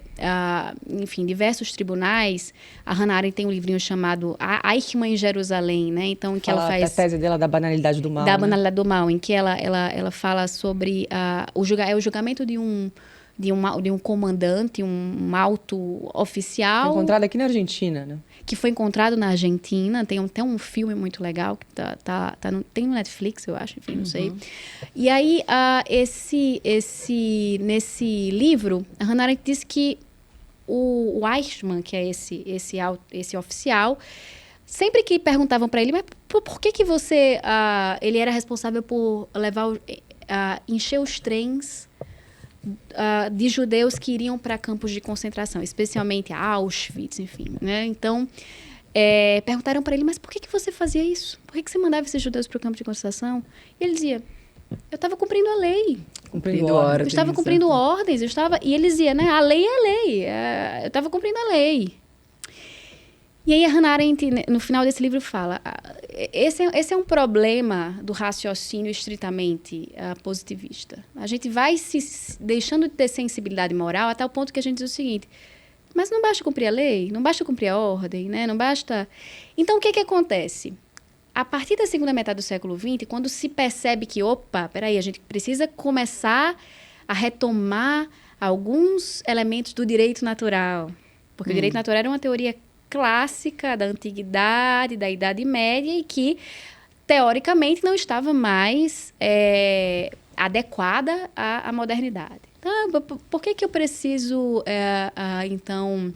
enfim, diversos tribunais, a Hannah Arendt tem um livrinho chamado Eichmann em Jerusalém, né, então em que ela faz... a tese dela da banalidade do mal. Da banalidade do mal, em que ela fala sobre o julgamento de um comandante, um alto oficial. Encontrado aqui na Argentina, né? Que foi encontrado na Argentina. Tem até um filme muito legal, que tem no Netflix, eu acho, enfim, não sei. E aí, nesse livro, a Hannah Arendt diz que o Eichmann, que é esse oficial, sempre que perguntavam para ele, mas por que você... ele era responsável por encher os trens de judeus que iriam para campos de concentração, especialmente Auschwitz, enfim, né? Então, perguntaram para ele, mas por que você fazia isso? Por que você mandava esses judeus para o campo de concentração? E ele dizia, eu estava cumprindo a lei. Cumprindo ordens. Eu estava cumprindo ordens, e ele dizia, né, a lei é a lei, eu estava cumprindo a lei. E aí a Hannah Arendt, no final desse livro, fala, esse é um problema do raciocínio estritamente positivista. A gente vai se deixando de ter sensibilidade moral até o ponto que a gente diz o seguinte, mas não basta cumprir a lei, não basta cumprir a ordem, né? Não basta... Então, o que acontece? A partir da segunda metade do século XX, quando se percebe que, peraí, a gente precisa começar a retomar alguns elementos do direito natural, porque o direito natural era uma teoria clássica da antiguidade, da Idade Média, e que, teoricamente, não estava mais adequada à modernidade. Então, por que eu preciso, então,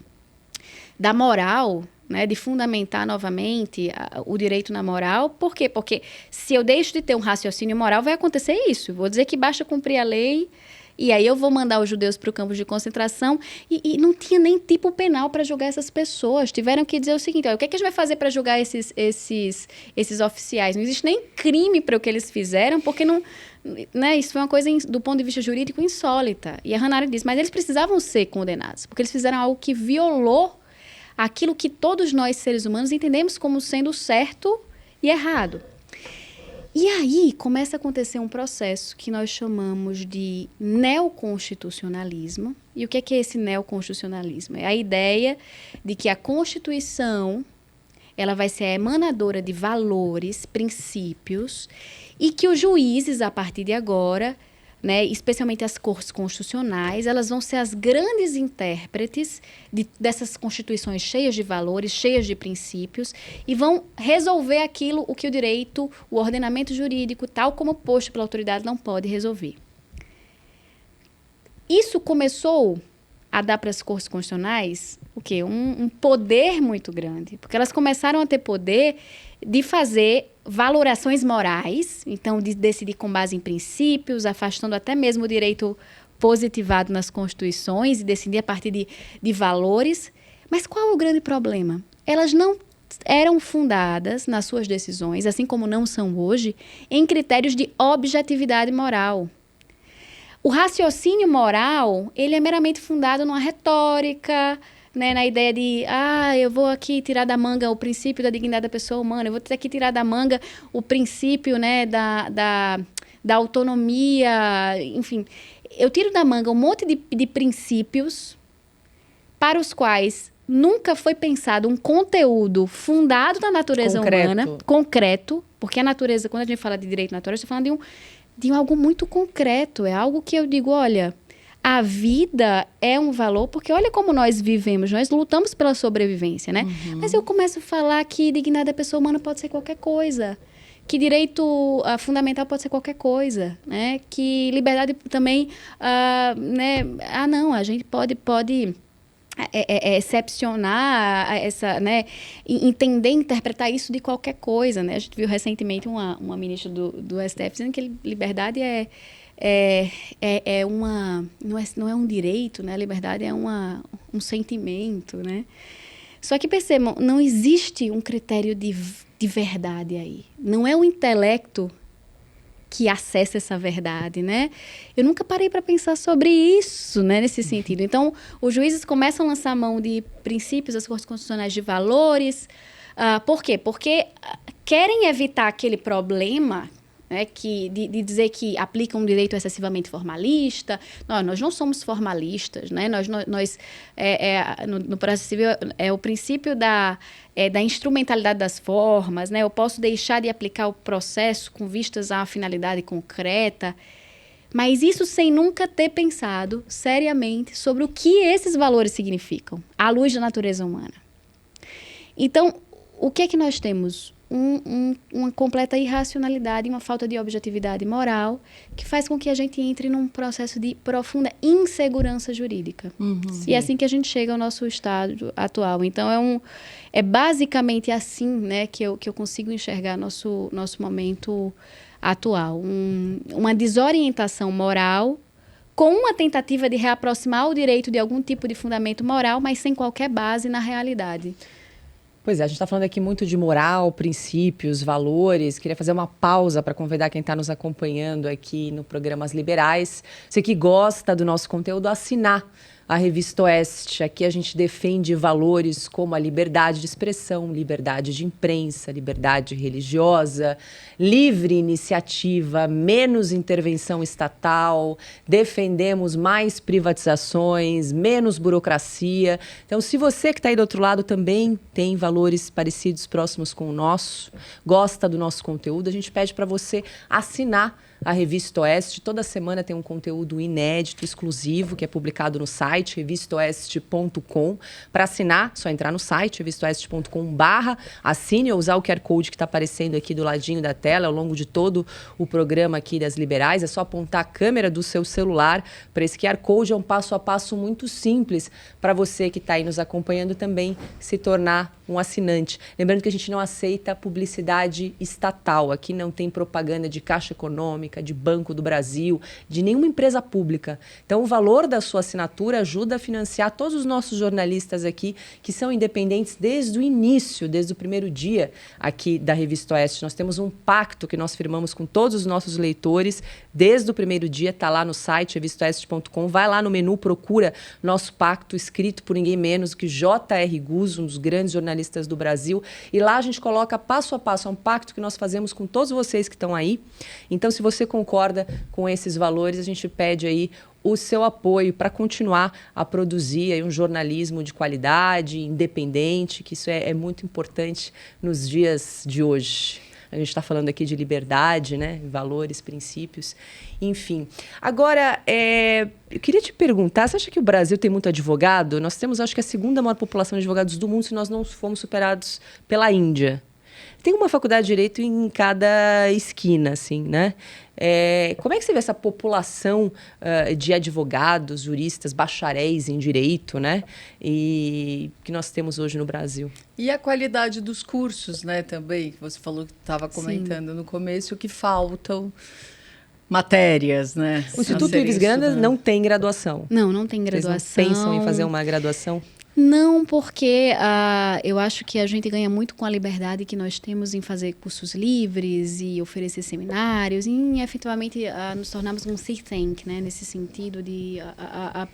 da moral, né, de fundamentar novamente o direito na moral? Por quê? Porque se eu deixo de ter um raciocínio moral, vai acontecer isso. Vou dizer que basta cumprir a lei, e aí eu vou mandar os judeus para o campo de concentração, e não tinha nem tipo penal para julgar essas pessoas. Tiveram que dizer o seguinte, o que é que a gente vai fazer para julgar esses oficiais? Não existe nem crime para o que eles fizeram, porque não, né, isso foi uma coisa, do ponto de vista jurídico, insólita. E a Hannah Arendt diz, mas eles precisavam ser condenados, porque eles fizeram algo que violou aquilo que todos nós, seres humanos, entendemos como sendo certo e errado. E aí começa a acontecer um processo que nós chamamos de neoconstitucionalismo. E o que é esse neoconstitucionalismo? É a ideia de que a Constituição ela vai ser a emanadora de valores, princípios, e que os juízes, a partir de agora, né, especialmente as cortes constitucionais, elas vão ser as grandes intérpretes dessas constituições cheias de valores, cheias de princípios, e vão resolver aquilo o que o direito, o ordenamento jurídico, tal como posto pela autoridade, não pode resolver. Isso começou a dar para as cortes constitucionais o quê? Um poder muito grande, porque elas começaram a ter poder de fazer valorações morais, então de decidir com base em princípios, afastando até mesmo o direito positivado nas constituições e decidir a partir de valores. Mas qual é o grande problema? Elas não eram fundadas nas suas decisões, assim como não são hoje, em critérios de objetividade moral. O raciocínio moral, ele é meramente fundado numa retórica, né, na ideia de, eu vou aqui tirar da manga o princípio da dignidade da pessoa humana, eu vou ter que tirar da manga o princípio, né, da autonomia, enfim. Eu tiro da manga um monte de princípios para os quais nunca foi pensado um conteúdo fundado na natureza humana, concreto, porque a natureza, quando a gente fala de direito natural, a gente está falando de algo muito concreto, é algo que eu digo, olha, a vida é um valor, porque olha como nós vivemos, nós lutamos pela sobrevivência, né? Uhum. Mas eu começo a falar que dignidade da pessoa humana pode ser qualquer coisa, que direito fundamental pode ser qualquer coisa, né? Que liberdade também, né? Não, a gente pode excepcionar essa, né? Entender, interpretar isso de qualquer coisa, né? A gente viu recentemente uma ministra do STF dizendo que liberdade é não é um direito, né? A liberdade é um sentimento, né? Só que percebam, não existe um critério de verdade aí. Não é o intelecto que acessa essa verdade, né? Eu nunca parei para pensar sobre isso, né, nesse sentido. Então, os juízes começam a lançar mão de princípios das cortes constitucionais de valores. Por quê? Porque querem evitar aquele problema, né, de dizer que aplicam um direito excessivamente formalista. Nós não somos formalistas, né? No processo civil é o princípio da instrumentalidade das formas, né? Eu posso deixar de aplicar o processo com vistas a uma finalidade concreta, mas isso sem nunca ter pensado seriamente sobre o que esses valores significam, à luz da natureza humana. Então, o que é que nós temos? Uma completa irracionalidade, uma falta de objetividade moral, que faz com que a gente entre num processo de profunda insegurança jurídica. E é assim que a gente chega ao nosso estado atual. Então, é basicamente assim, né, que eu consigo enxergar nosso momento atual. Uma desorientação moral com uma tentativa de reaproximar o direito de algum tipo de fundamento moral, mas sem qualquer base na realidade. Pois é, a gente está falando aqui muito de moral, princípios, valores. Queria fazer uma pausa para convidar quem está nos acompanhando aqui no programa As Liberais. Você que gosta do nosso conteúdo, assinar a Revista Oeste. Aqui a gente defende valores como a liberdade de expressão, liberdade de imprensa, liberdade religiosa, livre iniciativa, menos intervenção estatal, defendemos mais privatizações, menos burocracia. Então, se você que está aí do outro lado também tem valores parecidos, próximos com o nosso, gosta do nosso conteúdo, a gente pede para você assinar a Revista Oeste. Toda semana tem um conteúdo inédito, exclusivo, que é publicado no site, revistaoeste.com. Para assinar, só entrar no site, revistaoeste.com/assine ou usar o QR Code que está aparecendo aqui do ladinho da tela ao longo de todo o programa aqui das Liberais. É só apontar a câmera do seu celular para esse QR Code. É um passo a passo muito simples para você que está aí nos acompanhando também se tornar um assinante. Lembrando que a gente não aceita publicidade estatal. Aqui não tem propaganda de Caixa Econômica, de Banco do Brasil, de nenhuma empresa pública. Então, o valor da sua assinatura ajuda a financiar todos os nossos jornalistas aqui, que são independentes desde o início, desde o primeiro dia aqui da Revista Oeste. Nós temos um pacto que nós firmamos com todos os nossos leitores desde o primeiro dia. Está lá no site, revistaoeste.com. Vai lá no menu, procura nosso pacto, escrito por ninguém menos que J.R. Guzzo, um dos grandes jornalistas do Brasil. E lá a gente coloca passo a passo, é um pacto que nós fazemos com todos vocês que estão aí. Então, se você concorda com esses valores, a gente pede aí o seu apoio para continuar a produzir aí um jornalismo de qualidade, independente, que isso é muito importante nos dias de hoje. A gente está falando aqui de liberdade, né? Valores, princípios, enfim. Agora, eu queria te perguntar, você acha que o Brasil tem muito advogado? Nós temos, acho que, a segunda maior população de advogados do mundo, se nós não fomos superados pela Índia. Tem uma faculdade de Direito em cada esquina, assim, né? Como é que você vê essa população de advogados, juristas, bacharéis em Direito, né? E que nós temos hoje no Brasil? E a qualidade dos cursos, né, também, que você falou que estava comentando no começo, que faltam matérias, né? O Instituto Ives Granda não tem graduação. Não tem graduação. Vocês não pensam em fazer uma graduação? Não, porque eu acho que a gente ganha muito com a liberdade que nós temos em fazer cursos livres e oferecer seminários, e em efetivamente nos tornarmos um think tank, né, nesse sentido de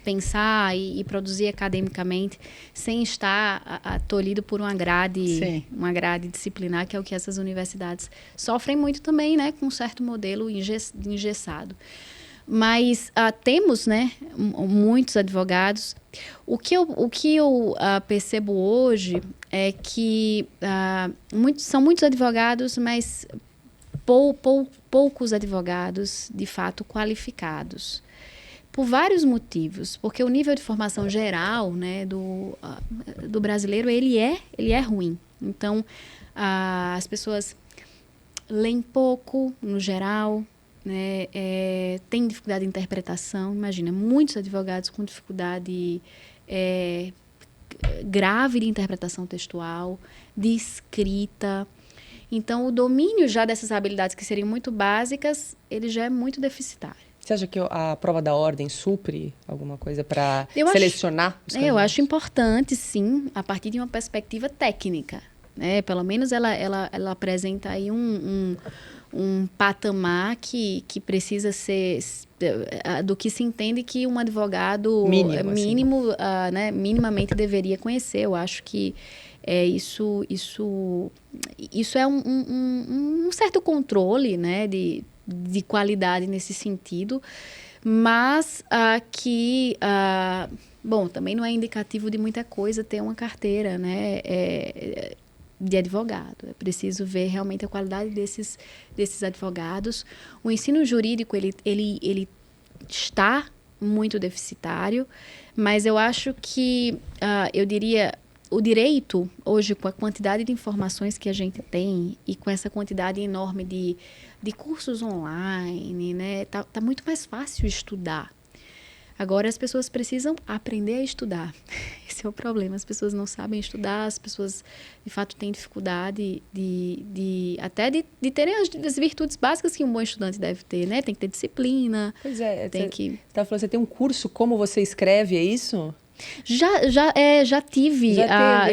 pensar e produzir academicamente sem estar tolhido por uma grade disciplinar, que é o que essas universidades sofrem muito também, né, com um certo modelo engessado. Mas temos, né, muitos advogados. O que eu percebo hoje é que são muitos advogados, mas poucos advogados, de fato, qualificados. Por vários motivos. Porque o nível de formação geral, né, do brasileiro, ele é ruim. Então, as pessoas leem pouco, no geral, né, tem dificuldade de interpretação. Imagina, muitos advogados com dificuldade grave de interpretação textual, de escrita. Então, o domínio já dessas habilidades que seriam muito básicas, ele já é muito deficitário. Você acha que a prova da ordem supre alguma coisa para selecionar os candidatos? Eu acho importante, sim, a partir de uma perspectiva técnica, né? Pelo menos ela apresenta aí um patamar que precisa ser do que se entende que um advogado mínimo assim. Né, minimamente deveria conhecer. Eu acho que isso é um certo controle, né, de qualidade nesse sentido, mas bom, também não é indicativo de muita coisa ter uma carteira, né, de advogado. É preciso ver realmente a qualidade desses advogados. O ensino jurídico, ele está muito deficitário, mas eu acho que, eu diria, o direito, hoje, com a quantidade de informações que a gente tem e com essa quantidade enorme de cursos online, né, tá muito mais fácil estudar. Agora, as pessoas precisam aprender a estudar. Esse é o problema. As pessoas não sabem estudar, as pessoas, de fato, têm dificuldade até de terem as virtudes básicas que um bom estudante deve ter, né? Tem que ter disciplina. Pois é. Você estava falando, você tem um curso Como Você Escreve, é isso? Já tive.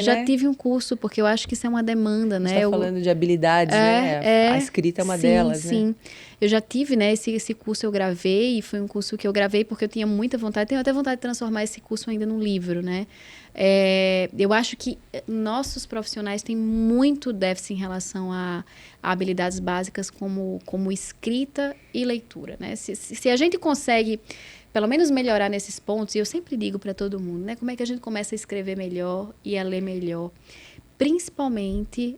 Já tive um curso, porque eu acho que isso é uma demanda, né? Você está falando de habilidades, né? A escrita é uma delas, né? Sim. Eu já tive, né? Esse curso eu gravei, e foi um curso que eu gravei porque eu tinha muita vontade, tenho até vontade de transformar esse curso ainda num livro, né? Eu acho que nossos profissionais têm muito déficit em relação a habilidades básicas como escrita e leitura, né? Se a gente consegue pelo menos melhorar nesses pontos, e eu sempre digo para todo mundo, né? Como é que a gente começa a escrever melhor e a ler melhor? Principalmente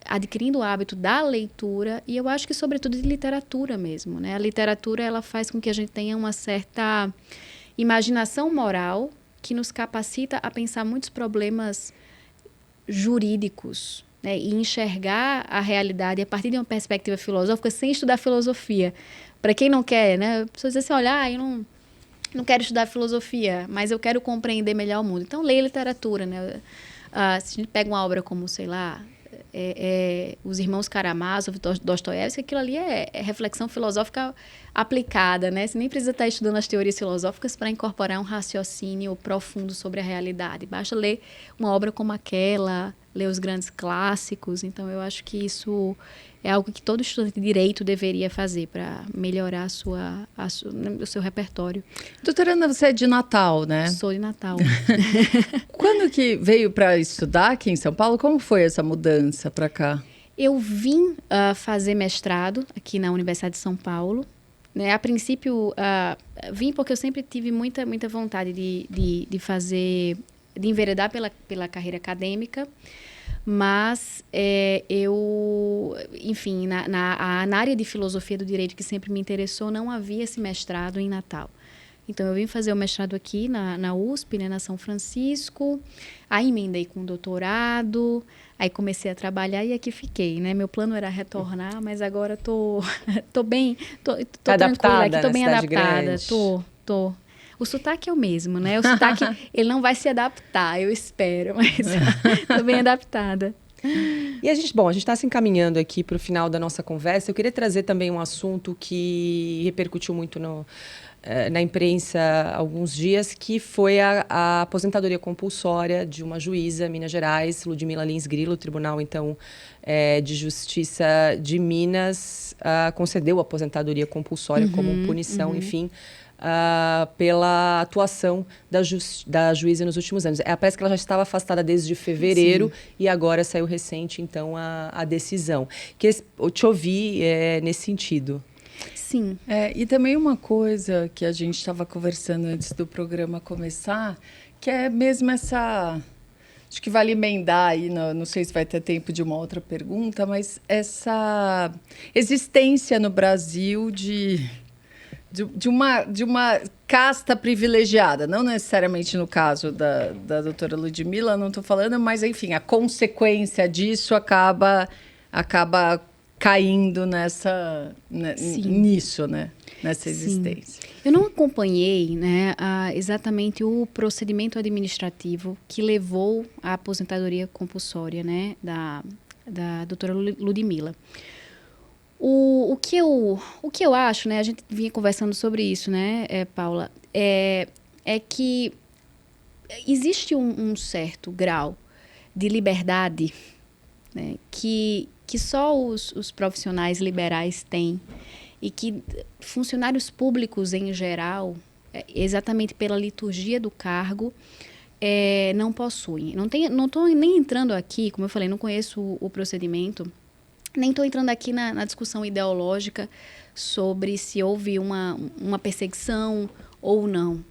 adquirindo o hábito da leitura, e eu acho que sobretudo de literatura mesmo, né? A literatura, ela faz com que a gente tenha uma certa imaginação moral que nos capacita a pensar muitos problemas jurídicos, né? E enxergar a realidade a partir de uma perspectiva filosófica sem estudar filosofia. Para quem não quer, né? As pessoas dizem assim, olha, eu não quero estudar filosofia, mas eu quero compreender melhor o mundo. Então, leia literatura, né? Se a gente pega uma obra como, sei lá, Os Irmãos Karamazov, Dostoiévski, aquilo ali é reflexão filosófica aplicada, né? Você nem precisa estar estudando as teorias filosóficas para incorporar um raciocínio profundo sobre a realidade. Basta ler uma obra como aquela, ler os grandes clássicos. Então, eu acho que isso é algo que todo estudante de direito deveria fazer para melhorar o seu repertório. Doutora Ana, você é de Natal, né? Sou de Natal. Quando que veio para estudar aqui em São Paulo? Como foi essa mudança para cá? Eu vim fazer mestrado aqui na Universidade de São Paulo. Né? A princípio, vim porque eu sempre tive muita muita vontade de enveredar pela carreira acadêmica. Mas enfim, na área de filosofia do direito que sempre me interessou, não havia esse mestrado em Natal. Então, eu vim fazer o mestrado aqui na USP, né, na São Francisco, aí emendei com doutorado, aí comecei a trabalhar e aqui fiquei, né? Meu plano era retornar, mas agora tô bem, tô tranquila aqui, tô bem adaptada, tô. O sotaque é o mesmo, né? O sotaque, ele não vai se adaptar, eu espero, mas estou bem adaptada. E a gente está se encaminhando aqui para o final da nossa conversa. Eu queria trazer também um assunto que repercutiu muito na imprensa há alguns dias, que foi a aposentadoria compulsória de uma juíza, Minas Gerais, Ludmila Lins Grilo. O Tribunal, então, de Justiça de Minas concedeu a aposentadoria compulsória como punição, enfim, pela atuação da juíza nos últimos anos. Parece que ela já estava afastada desde fevereiro. Sim. E agora saiu recente, então, a decisão. Eu te ouvi nesse sentido. Sim. E também uma coisa que a gente estava conversando antes do programa começar, que é mesmo essa... Acho que vale emendar aí, não sei se vai ter tempo de uma outra pergunta, mas essa existência no Brasil de uma casta privilegiada, não necessariamente no caso da doutora Ludmila, não estou falando, mas, enfim, a consequência disso acaba caindo nisso, né? Nessa existência. Sim. Eu não acompanhei, né, exatamente o procedimento administrativo que levou à aposentadoria compulsória, né, da doutora Ludmila. O que eu sei é que, O que eu acho, né? A gente vinha conversando sobre isso, né, Paula? É que existe um certo grau de liberdade, né, que só os profissionais liberais têm e que funcionários públicos em geral, exatamente pela liturgia do cargo, não possuem. Não estou nem entrando aqui, como eu falei, não conheço o procedimento, nem estou entrando aqui na discussão ideológica sobre se houve uma perseguição ou não.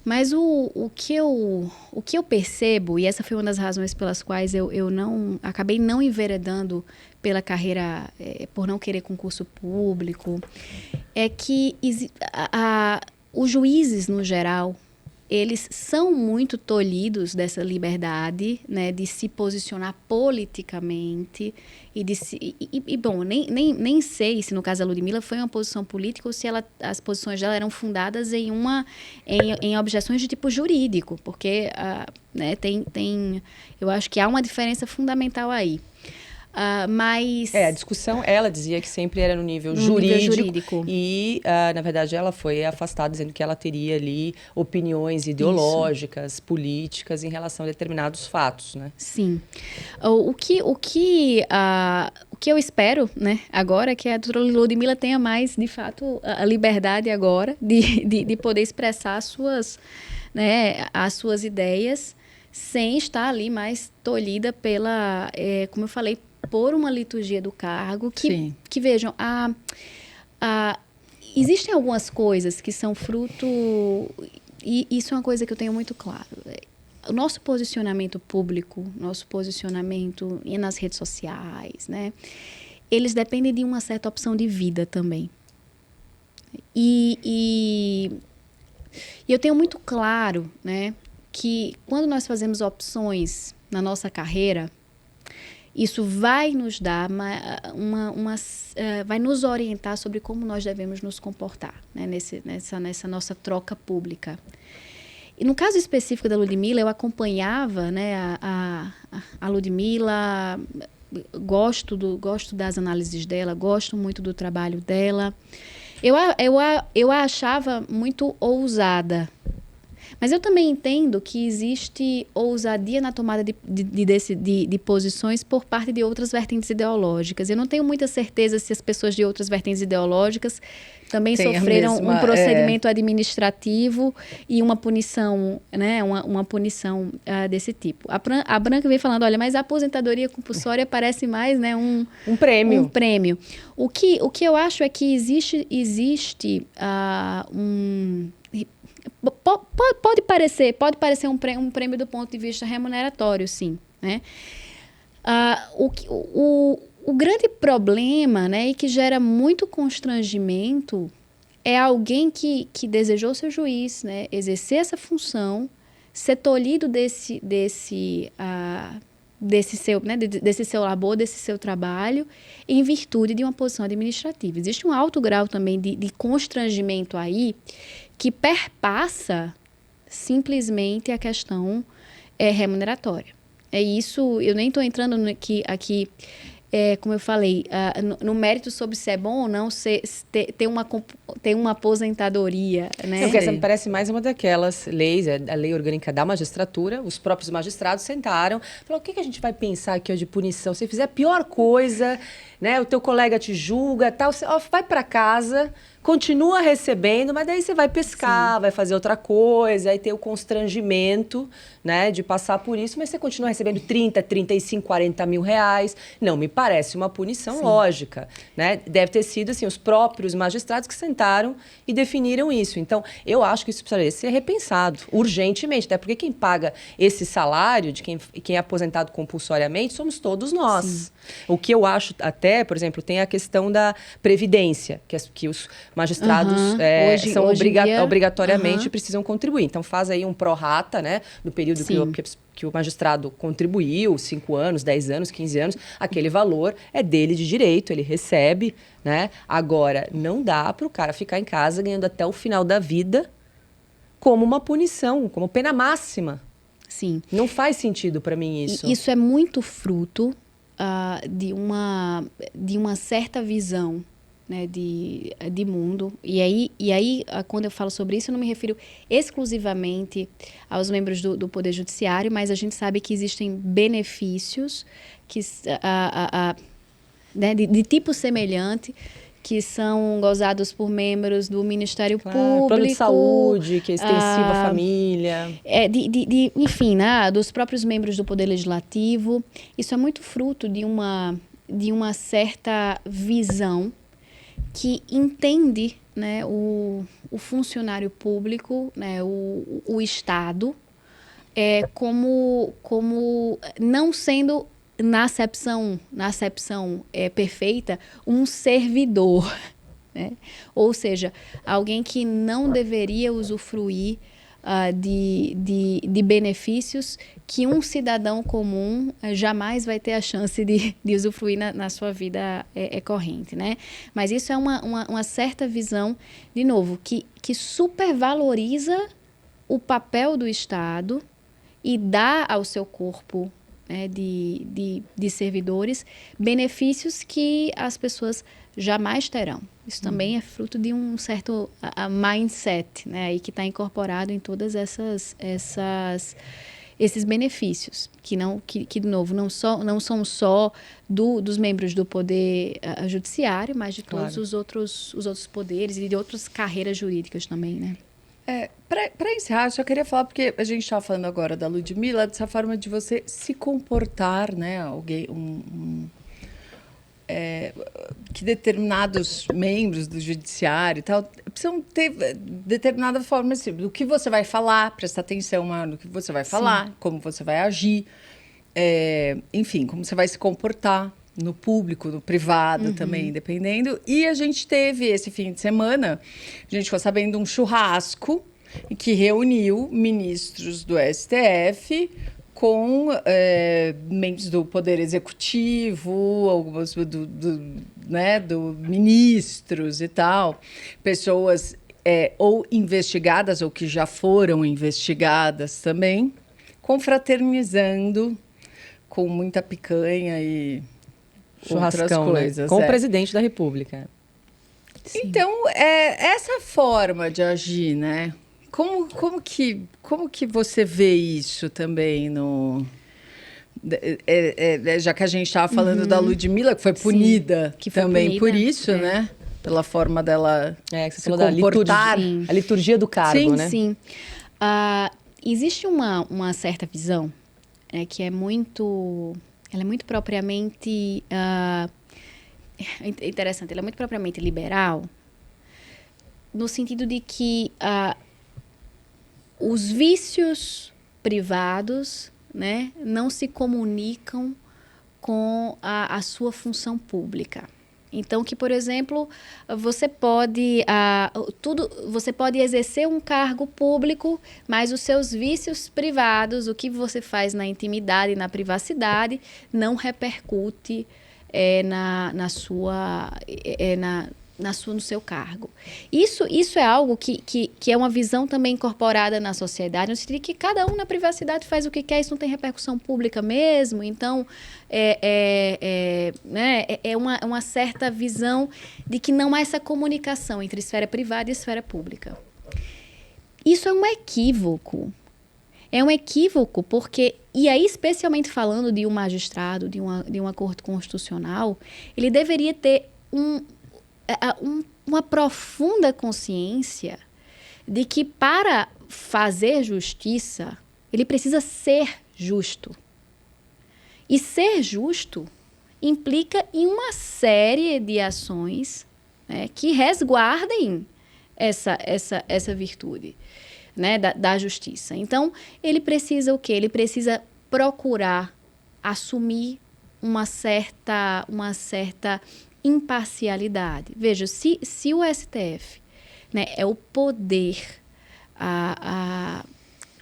Mas o que eu percebo, e essa foi uma das razões pelas quais eu acabei não enveredando pela carreira, por não querer concurso público, é que os juízes, no geral, eles são muito tolhidos dessa liberdade, né, de se posicionar politicamente bom, nem sei se no caso da Ludmilla foi uma posição política ou se as posições dela eram fundadas em objeções de tipo jurídico, porque né, eu acho que há uma diferença fundamental aí. Mas... a discussão, ela dizia que sempre era no nível jurídico. E, na verdade, ela foi afastada dizendo que ela teria ali opiniões ideológicas, políticas em relação a determinados fatos, né? Sim. O que eu espero, né, agora é que a doutora Ludmilla tenha mais, de fato, a liberdade agora de poder expressar as suas ideias sem estar ali mais tolhida pela, como eu falei, por uma liturgia do cargo, que vejam, existem algumas coisas que são fruto, e isso é uma coisa que eu tenho muito claro, o nosso posicionamento público, nosso posicionamento nas redes sociais, né, eles dependem de uma certa opção de vida também. E eu tenho muito claro, né, que quando nós fazemos opções na nossa carreira, isso vai nos dar vai nos orientar sobre como nós devemos nos comportar, né, nessa nossa troca pública. E no caso específico da Ludmilla, eu acompanhava, né, a Ludmilla, gosto das análises dela, gosto muito do trabalho dela. Eu a achava muito ousada. Mas eu também entendo que existe ousadia na tomada de posições por parte de outras vertentes ideológicas. Eu não tenho muita certeza se as pessoas de outras vertentes ideológicas também sofreram um procedimento administrativo e uma punição, né, uma punição desse tipo. A Branca vem falando, olha, mas a aposentadoria compulsória parece mais, né, um prêmio. Um prêmio. O que eu acho é que existe Pode parecer um prêmio do ponto de vista remuneratório, sim, né? O grande problema, né, e que gera muito constrangimento é alguém que desejou ser juiz, né, exercer essa função, ser tolhido desse seu labor, desse seu trabalho, em virtude de uma posição administrativa. Existe um alto grau também de constrangimento aí, que perpassa simplesmente a questão remuneratória. É isso, eu nem estou entrando aqui como eu falei, no mérito sobre se é bom ou não ter uma aposentadoria, né? Porque essa me parece mais uma daquelas leis, a lei orgânica da magistratura, os próprios magistrados sentaram, falaram, o que a gente vai pensar aqui de punição? Se fizer a pior coisa, né, o teu colega te julga, tal, você, vai para casa, continua recebendo, mas daí você vai pescar, sim, vai fazer outra coisa, aí tem o constrangimento, né, de passar por isso, mas você continua recebendo 30, 35, 40 mil reais. Não me parece uma punição, sim, lógica, né? Deve ter sido assim, os próprios magistrados que sentaram e definiram isso. Então, eu acho que isso precisaria ser repensado urgentemente, até porque quem paga esse salário de quem é aposentado compulsoriamente somos todos nós. Sim. O que eu acho até, por exemplo, tem a questão da previdência, que os magistrados obrigatoriamente precisam contribuir. Então, faz aí um pró-rata, né, no período que o magistrado contribuiu, 5 anos, 10 anos, 15 anos, aquele valor é dele de direito, ele recebe, né? Agora, não dá para o cara ficar em casa ganhando até o final da vida como uma punição, como pena máxima. Sim. Não faz sentido para mim isso. Isso é muito fruto de uma certa visão, né, de mundo. E aí, quando eu falo sobre isso, eu não me refiro exclusivamente aos membros do Poder Judiciário, mas a gente sabe que existem benefícios né, de tipo semelhante, que são gozados por membros do Ministério Público. Plano de saúde, que é extensivo à família. Enfim, né, dos próprios membros do Poder Legislativo. Isso é muito fruto de uma certa visão que entende, né, o funcionário público, né, o Estado, como não sendo, na acepção perfeita, um servidor, né? Ou seja, alguém que não deveria usufruir de benefícios que um cidadão comum jamais vai ter a chance de usufruir na sua vida corrente, né? Mas isso é uma certa visão, de novo, que supervaloriza o papel do Estado e dá ao seu corpo, né, de servidores benefícios que as pessoas jamais terão. Isso também é fruto de um certo mindset, né, aí que está incorporado em todas esses benefícios, que de novo não são só dos membros do Poder Judiciário, mas de todos os outros poderes e de outras carreiras jurídicas também, né? Para encerrar, eu só queria falar, porque a gente estava falando agora da Ludmilla, dessa forma de você se comportar, né? Alguém, que determinados membros do judiciário e tal precisam ter determinada forma assim, do que você vai falar, prestar atenção no que você vai falar, como você vai agir, enfim, como você vai se comportar no público, no privado também, dependendo. E a gente teve esse fim de semana, a gente ficou sabendo, um churrasco que reuniu ministros do STF com membros do Poder Executivo, alguns do ministros e tal, pessoas ou investigadas ou que já foram investigadas também, confraternizando com muita picanha e outras coisas. Né? Com o presidente da República. Sim. Então, essa forma de agir, né? Como que você vê isso também já que a gente estava falando da Ludmilla, que foi punida também por isso, né? Pela forma dela se comportar. A liturgia do cargo, né? Sim. Existe uma certa visão que ela é muito propriamente interessante, ela é muito propriamente liberal, no sentido de que os vícios privados, né, não se comunicam com a sua função pública. Então, que, por exemplo, você pode exercer um cargo público, mas os seus vícios privados, o que você faz na intimidade e na privacidade, não repercute no seu cargo. Isso é algo que é uma visão também incorporada na sociedade, no sentido de que cada um na privacidade faz o que quer, isso não tem repercussão pública mesmo. Então, uma certa visão de que não há essa comunicação entre esfera privada e esfera pública. Isso é um equívoco. É um equívoco porque, e aí especialmente falando de um magistrado, de uma corte constitucional, ele deveria ter uma profunda consciência de que para fazer justiça, ele precisa ser justo. E ser justo implica em uma série de ações, né, que resguardem essa virtude, né, da justiça. Então, ele precisa o quê? Ele precisa procurar assumir uma certa imparcialidade. Veja, se o STF, né, é o poder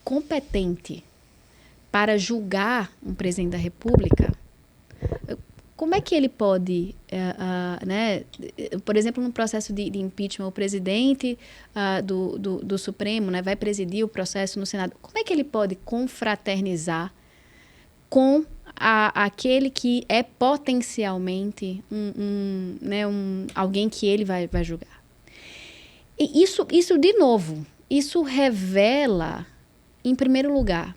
competente para julgar um presidente da República, como é que ele pode, né, por exemplo, no processo de impeachment, o presidente do Supremo, né, vai presidir o processo no Senado, como é que ele pode confraternizar com àquele que é potencialmente alguém que ele vai julgar. E isso, de novo, isso revela, em primeiro lugar,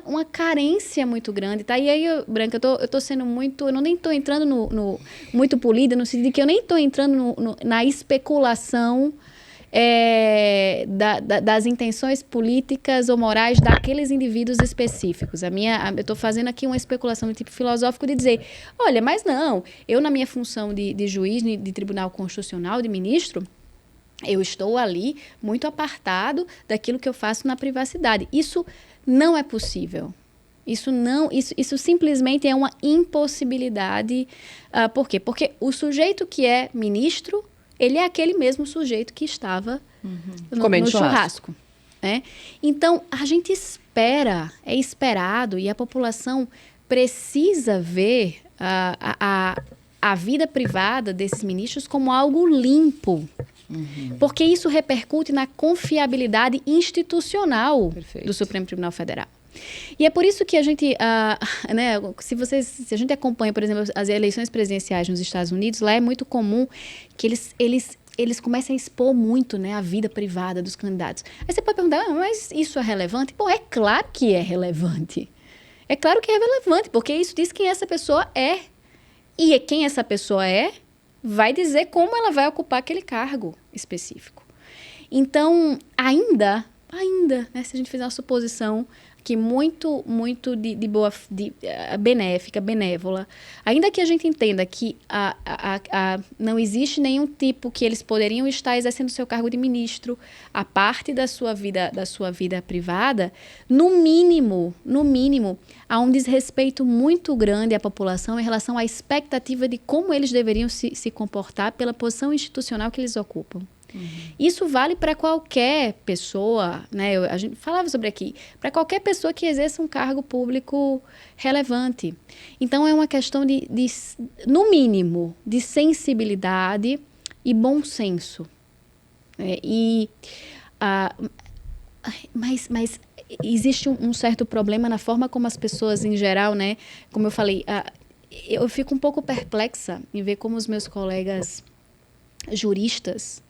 uma carência muito grande, tá? E aí, Branca, eu tô sendo muito... Eu nem tô entrando no muito polida, no sentido de que eu nem tô entrando na especulação das intenções políticas ou morais daqueles indivíduos específicos. Eu tô fazendo aqui uma especulação do tipo filosófico de dizer, olha, mas não, eu na minha função de juiz, de tribunal constitucional, de ministro, eu estou ali muito apartado daquilo que eu faço na privacidade. Isso não é possível. Isso simplesmente é uma impossibilidade. Por quê? Porque o sujeito que é ministro, ele é aquele mesmo sujeito que estava no churrasco. Né? Então, a gente é esperado, e a população precisa ver a vida privada desses ministros como algo limpo. Porque isso repercute na confiabilidade institucional do Supremo Tribunal Federal. E é por isso que a gente, se a gente acompanha, por exemplo, as eleições presidenciais nos Estados Unidos, lá é muito comum que eles comecem a expor muito, né, a vida privada dos candidatos. Aí você pode perguntar, mas isso é relevante? Bom, é claro que é relevante. É claro que é relevante, porque isso diz quem essa pessoa é. E quem essa pessoa é vai dizer como ela vai ocupar aquele cargo específico. Então, ainda, né, se a gente fizer uma suposição que muito benéfica, benévola, ainda que a gente entenda que não existe nenhum tipo que eles poderiam estar exercendo seu cargo de ministro, a parte da sua vida privada, no mínimo, há um desrespeito muito grande à população em relação à expectativa de como eles deveriam se comportar pela posição institucional que eles ocupam. Isso vale para qualquer pessoa, né? A gente falava sobre aqui, para qualquer pessoa que exerça um cargo público relevante. Então, é uma questão no mínimo, de sensibilidade e bom senso. Mas existe um certo problema na forma como as pessoas, em geral, né? Como eu falei, eu fico um pouco perplexa em ver como os meus colegas juristas,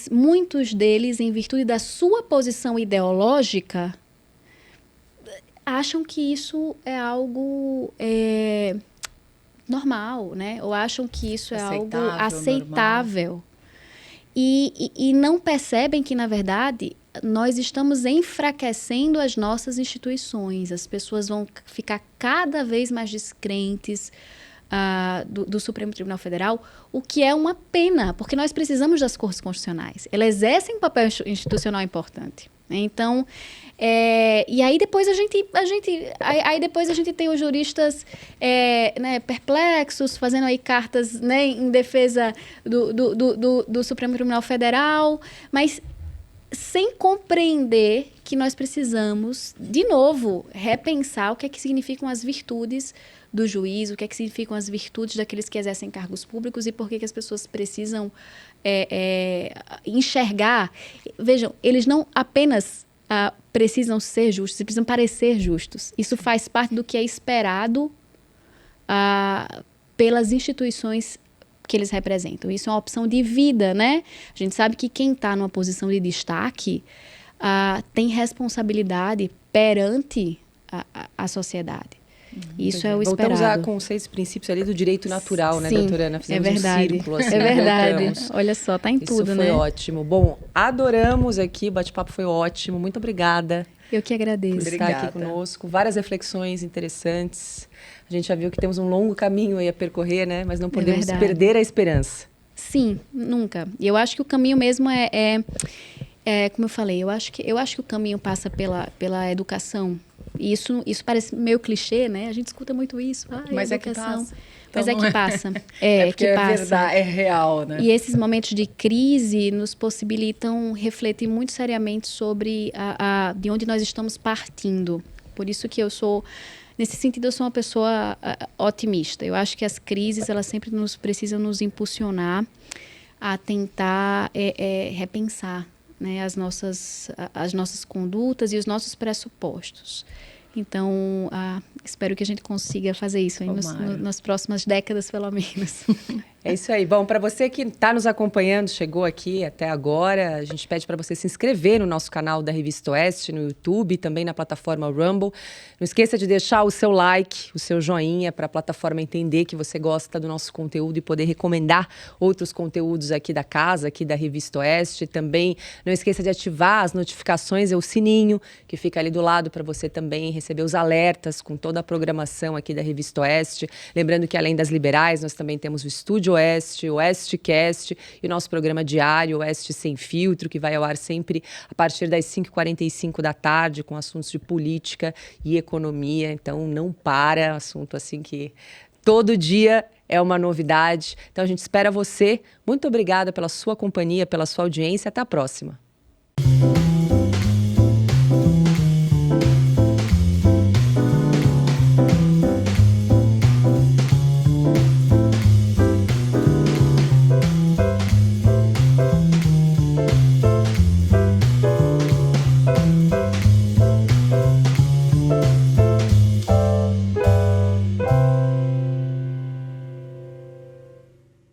muitos deles, em virtude da sua posição ideológica, acham que isso é algo normal, né? Ou acham que isso é algo aceitável. E não percebem que, na verdade, nós estamos enfraquecendo as nossas instituições. As pessoas vão ficar cada vez mais descrentes do Supremo Tribunal Federal, o que é uma pena, porque nós precisamos das cortes constitucionais. Elas exercem um papel institucional importante. Então, e aí depois a gente tem os juristas perplexos, fazendo aí cartas, né, em defesa do Supremo Tribunal Federal, mas sem compreender que nós precisamos, de novo, repensar o que é que significam as virtudes do juiz, o que é que significam as virtudes daqueles que exercem cargos públicos e por que as pessoas precisam enxergar. Vejam, eles não apenas precisam ser justos, eles precisam parecer justos. Isso faz parte do que é esperado pelas instituições que eles representam. Isso é uma opção de vida, né? A gente sabe que quem está numa posição de destaque tem responsabilidade perante a sociedade. Isso é o esperado. Voltamos a conceitos e princípios ali do direito natural, né, Sim, doutora Ana? Fizemos verdade. Um círculo, assim, é verdade. Voltamos. Olha só, tá em tudo, né? Isso foi ótimo. Bom, adoramos aqui, o bate-papo foi ótimo. Muito obrigada. Eu que agradeço. Por estar aqui conosco. Várias reflexões interessantes. A gente já viu que temos um longo caminho aí a percorrer, né? Mas não podemos perder a esperança. Sim, nunca. E eu acho que o caminho mesmo como eu falei, eu acho que o caminho passa pela educação. E isso parece meio clichê, né? A gente escuta muito isso. Mas educação. É que passa. Mas então, é que passa. Porque é verdade, é real, né? E esses momentos de crise nos possibilitam refletir muito seriamente sobre de onde nós estamos partindo. Por isso que nesse sentido, eu sou uma pessoa otimista. Eu acho que as crises, elas sempre precisam nos impulsionar a tentar repensar, né, as nossas condutas e os nossos pressupostos. Então, espero que a gente consiga fazer isso aí nas próximas décadas, pelo menos. É isso aí. Bom, para você que está nos acompanhando, chegou aqui até agora, a gente pede para você se inscrever no nosso canal da Revista Oeste, no YouTube, também na plataforma Rumble. Não esqueça de deixar o seu like, o seu joinha, para a plataforma entender que você gosta do nosso conteúdo e poder recomendar outros conteúdos aqui da casa, aqui da Revista Oeste. Também não esqueça de ativar as notificações e o sininho, que fica ali do lado para você também receber os alertas com toda a programação aqui da Revista Oeste. Lembrando que além das liberais, nós também temos o Estúdio Oeste, o Oestecast e o nosso programa diário, Oeste Sem Filtro, que vai ao ar sempre a partir das 5h45 da tarde, com assuntos de política e economia. Então, não para, assunto assim que todo dia é uma novidade. Então, a gente espera você. Muito obrigada pela sua companhia, pela sua audiência. Até a próxima.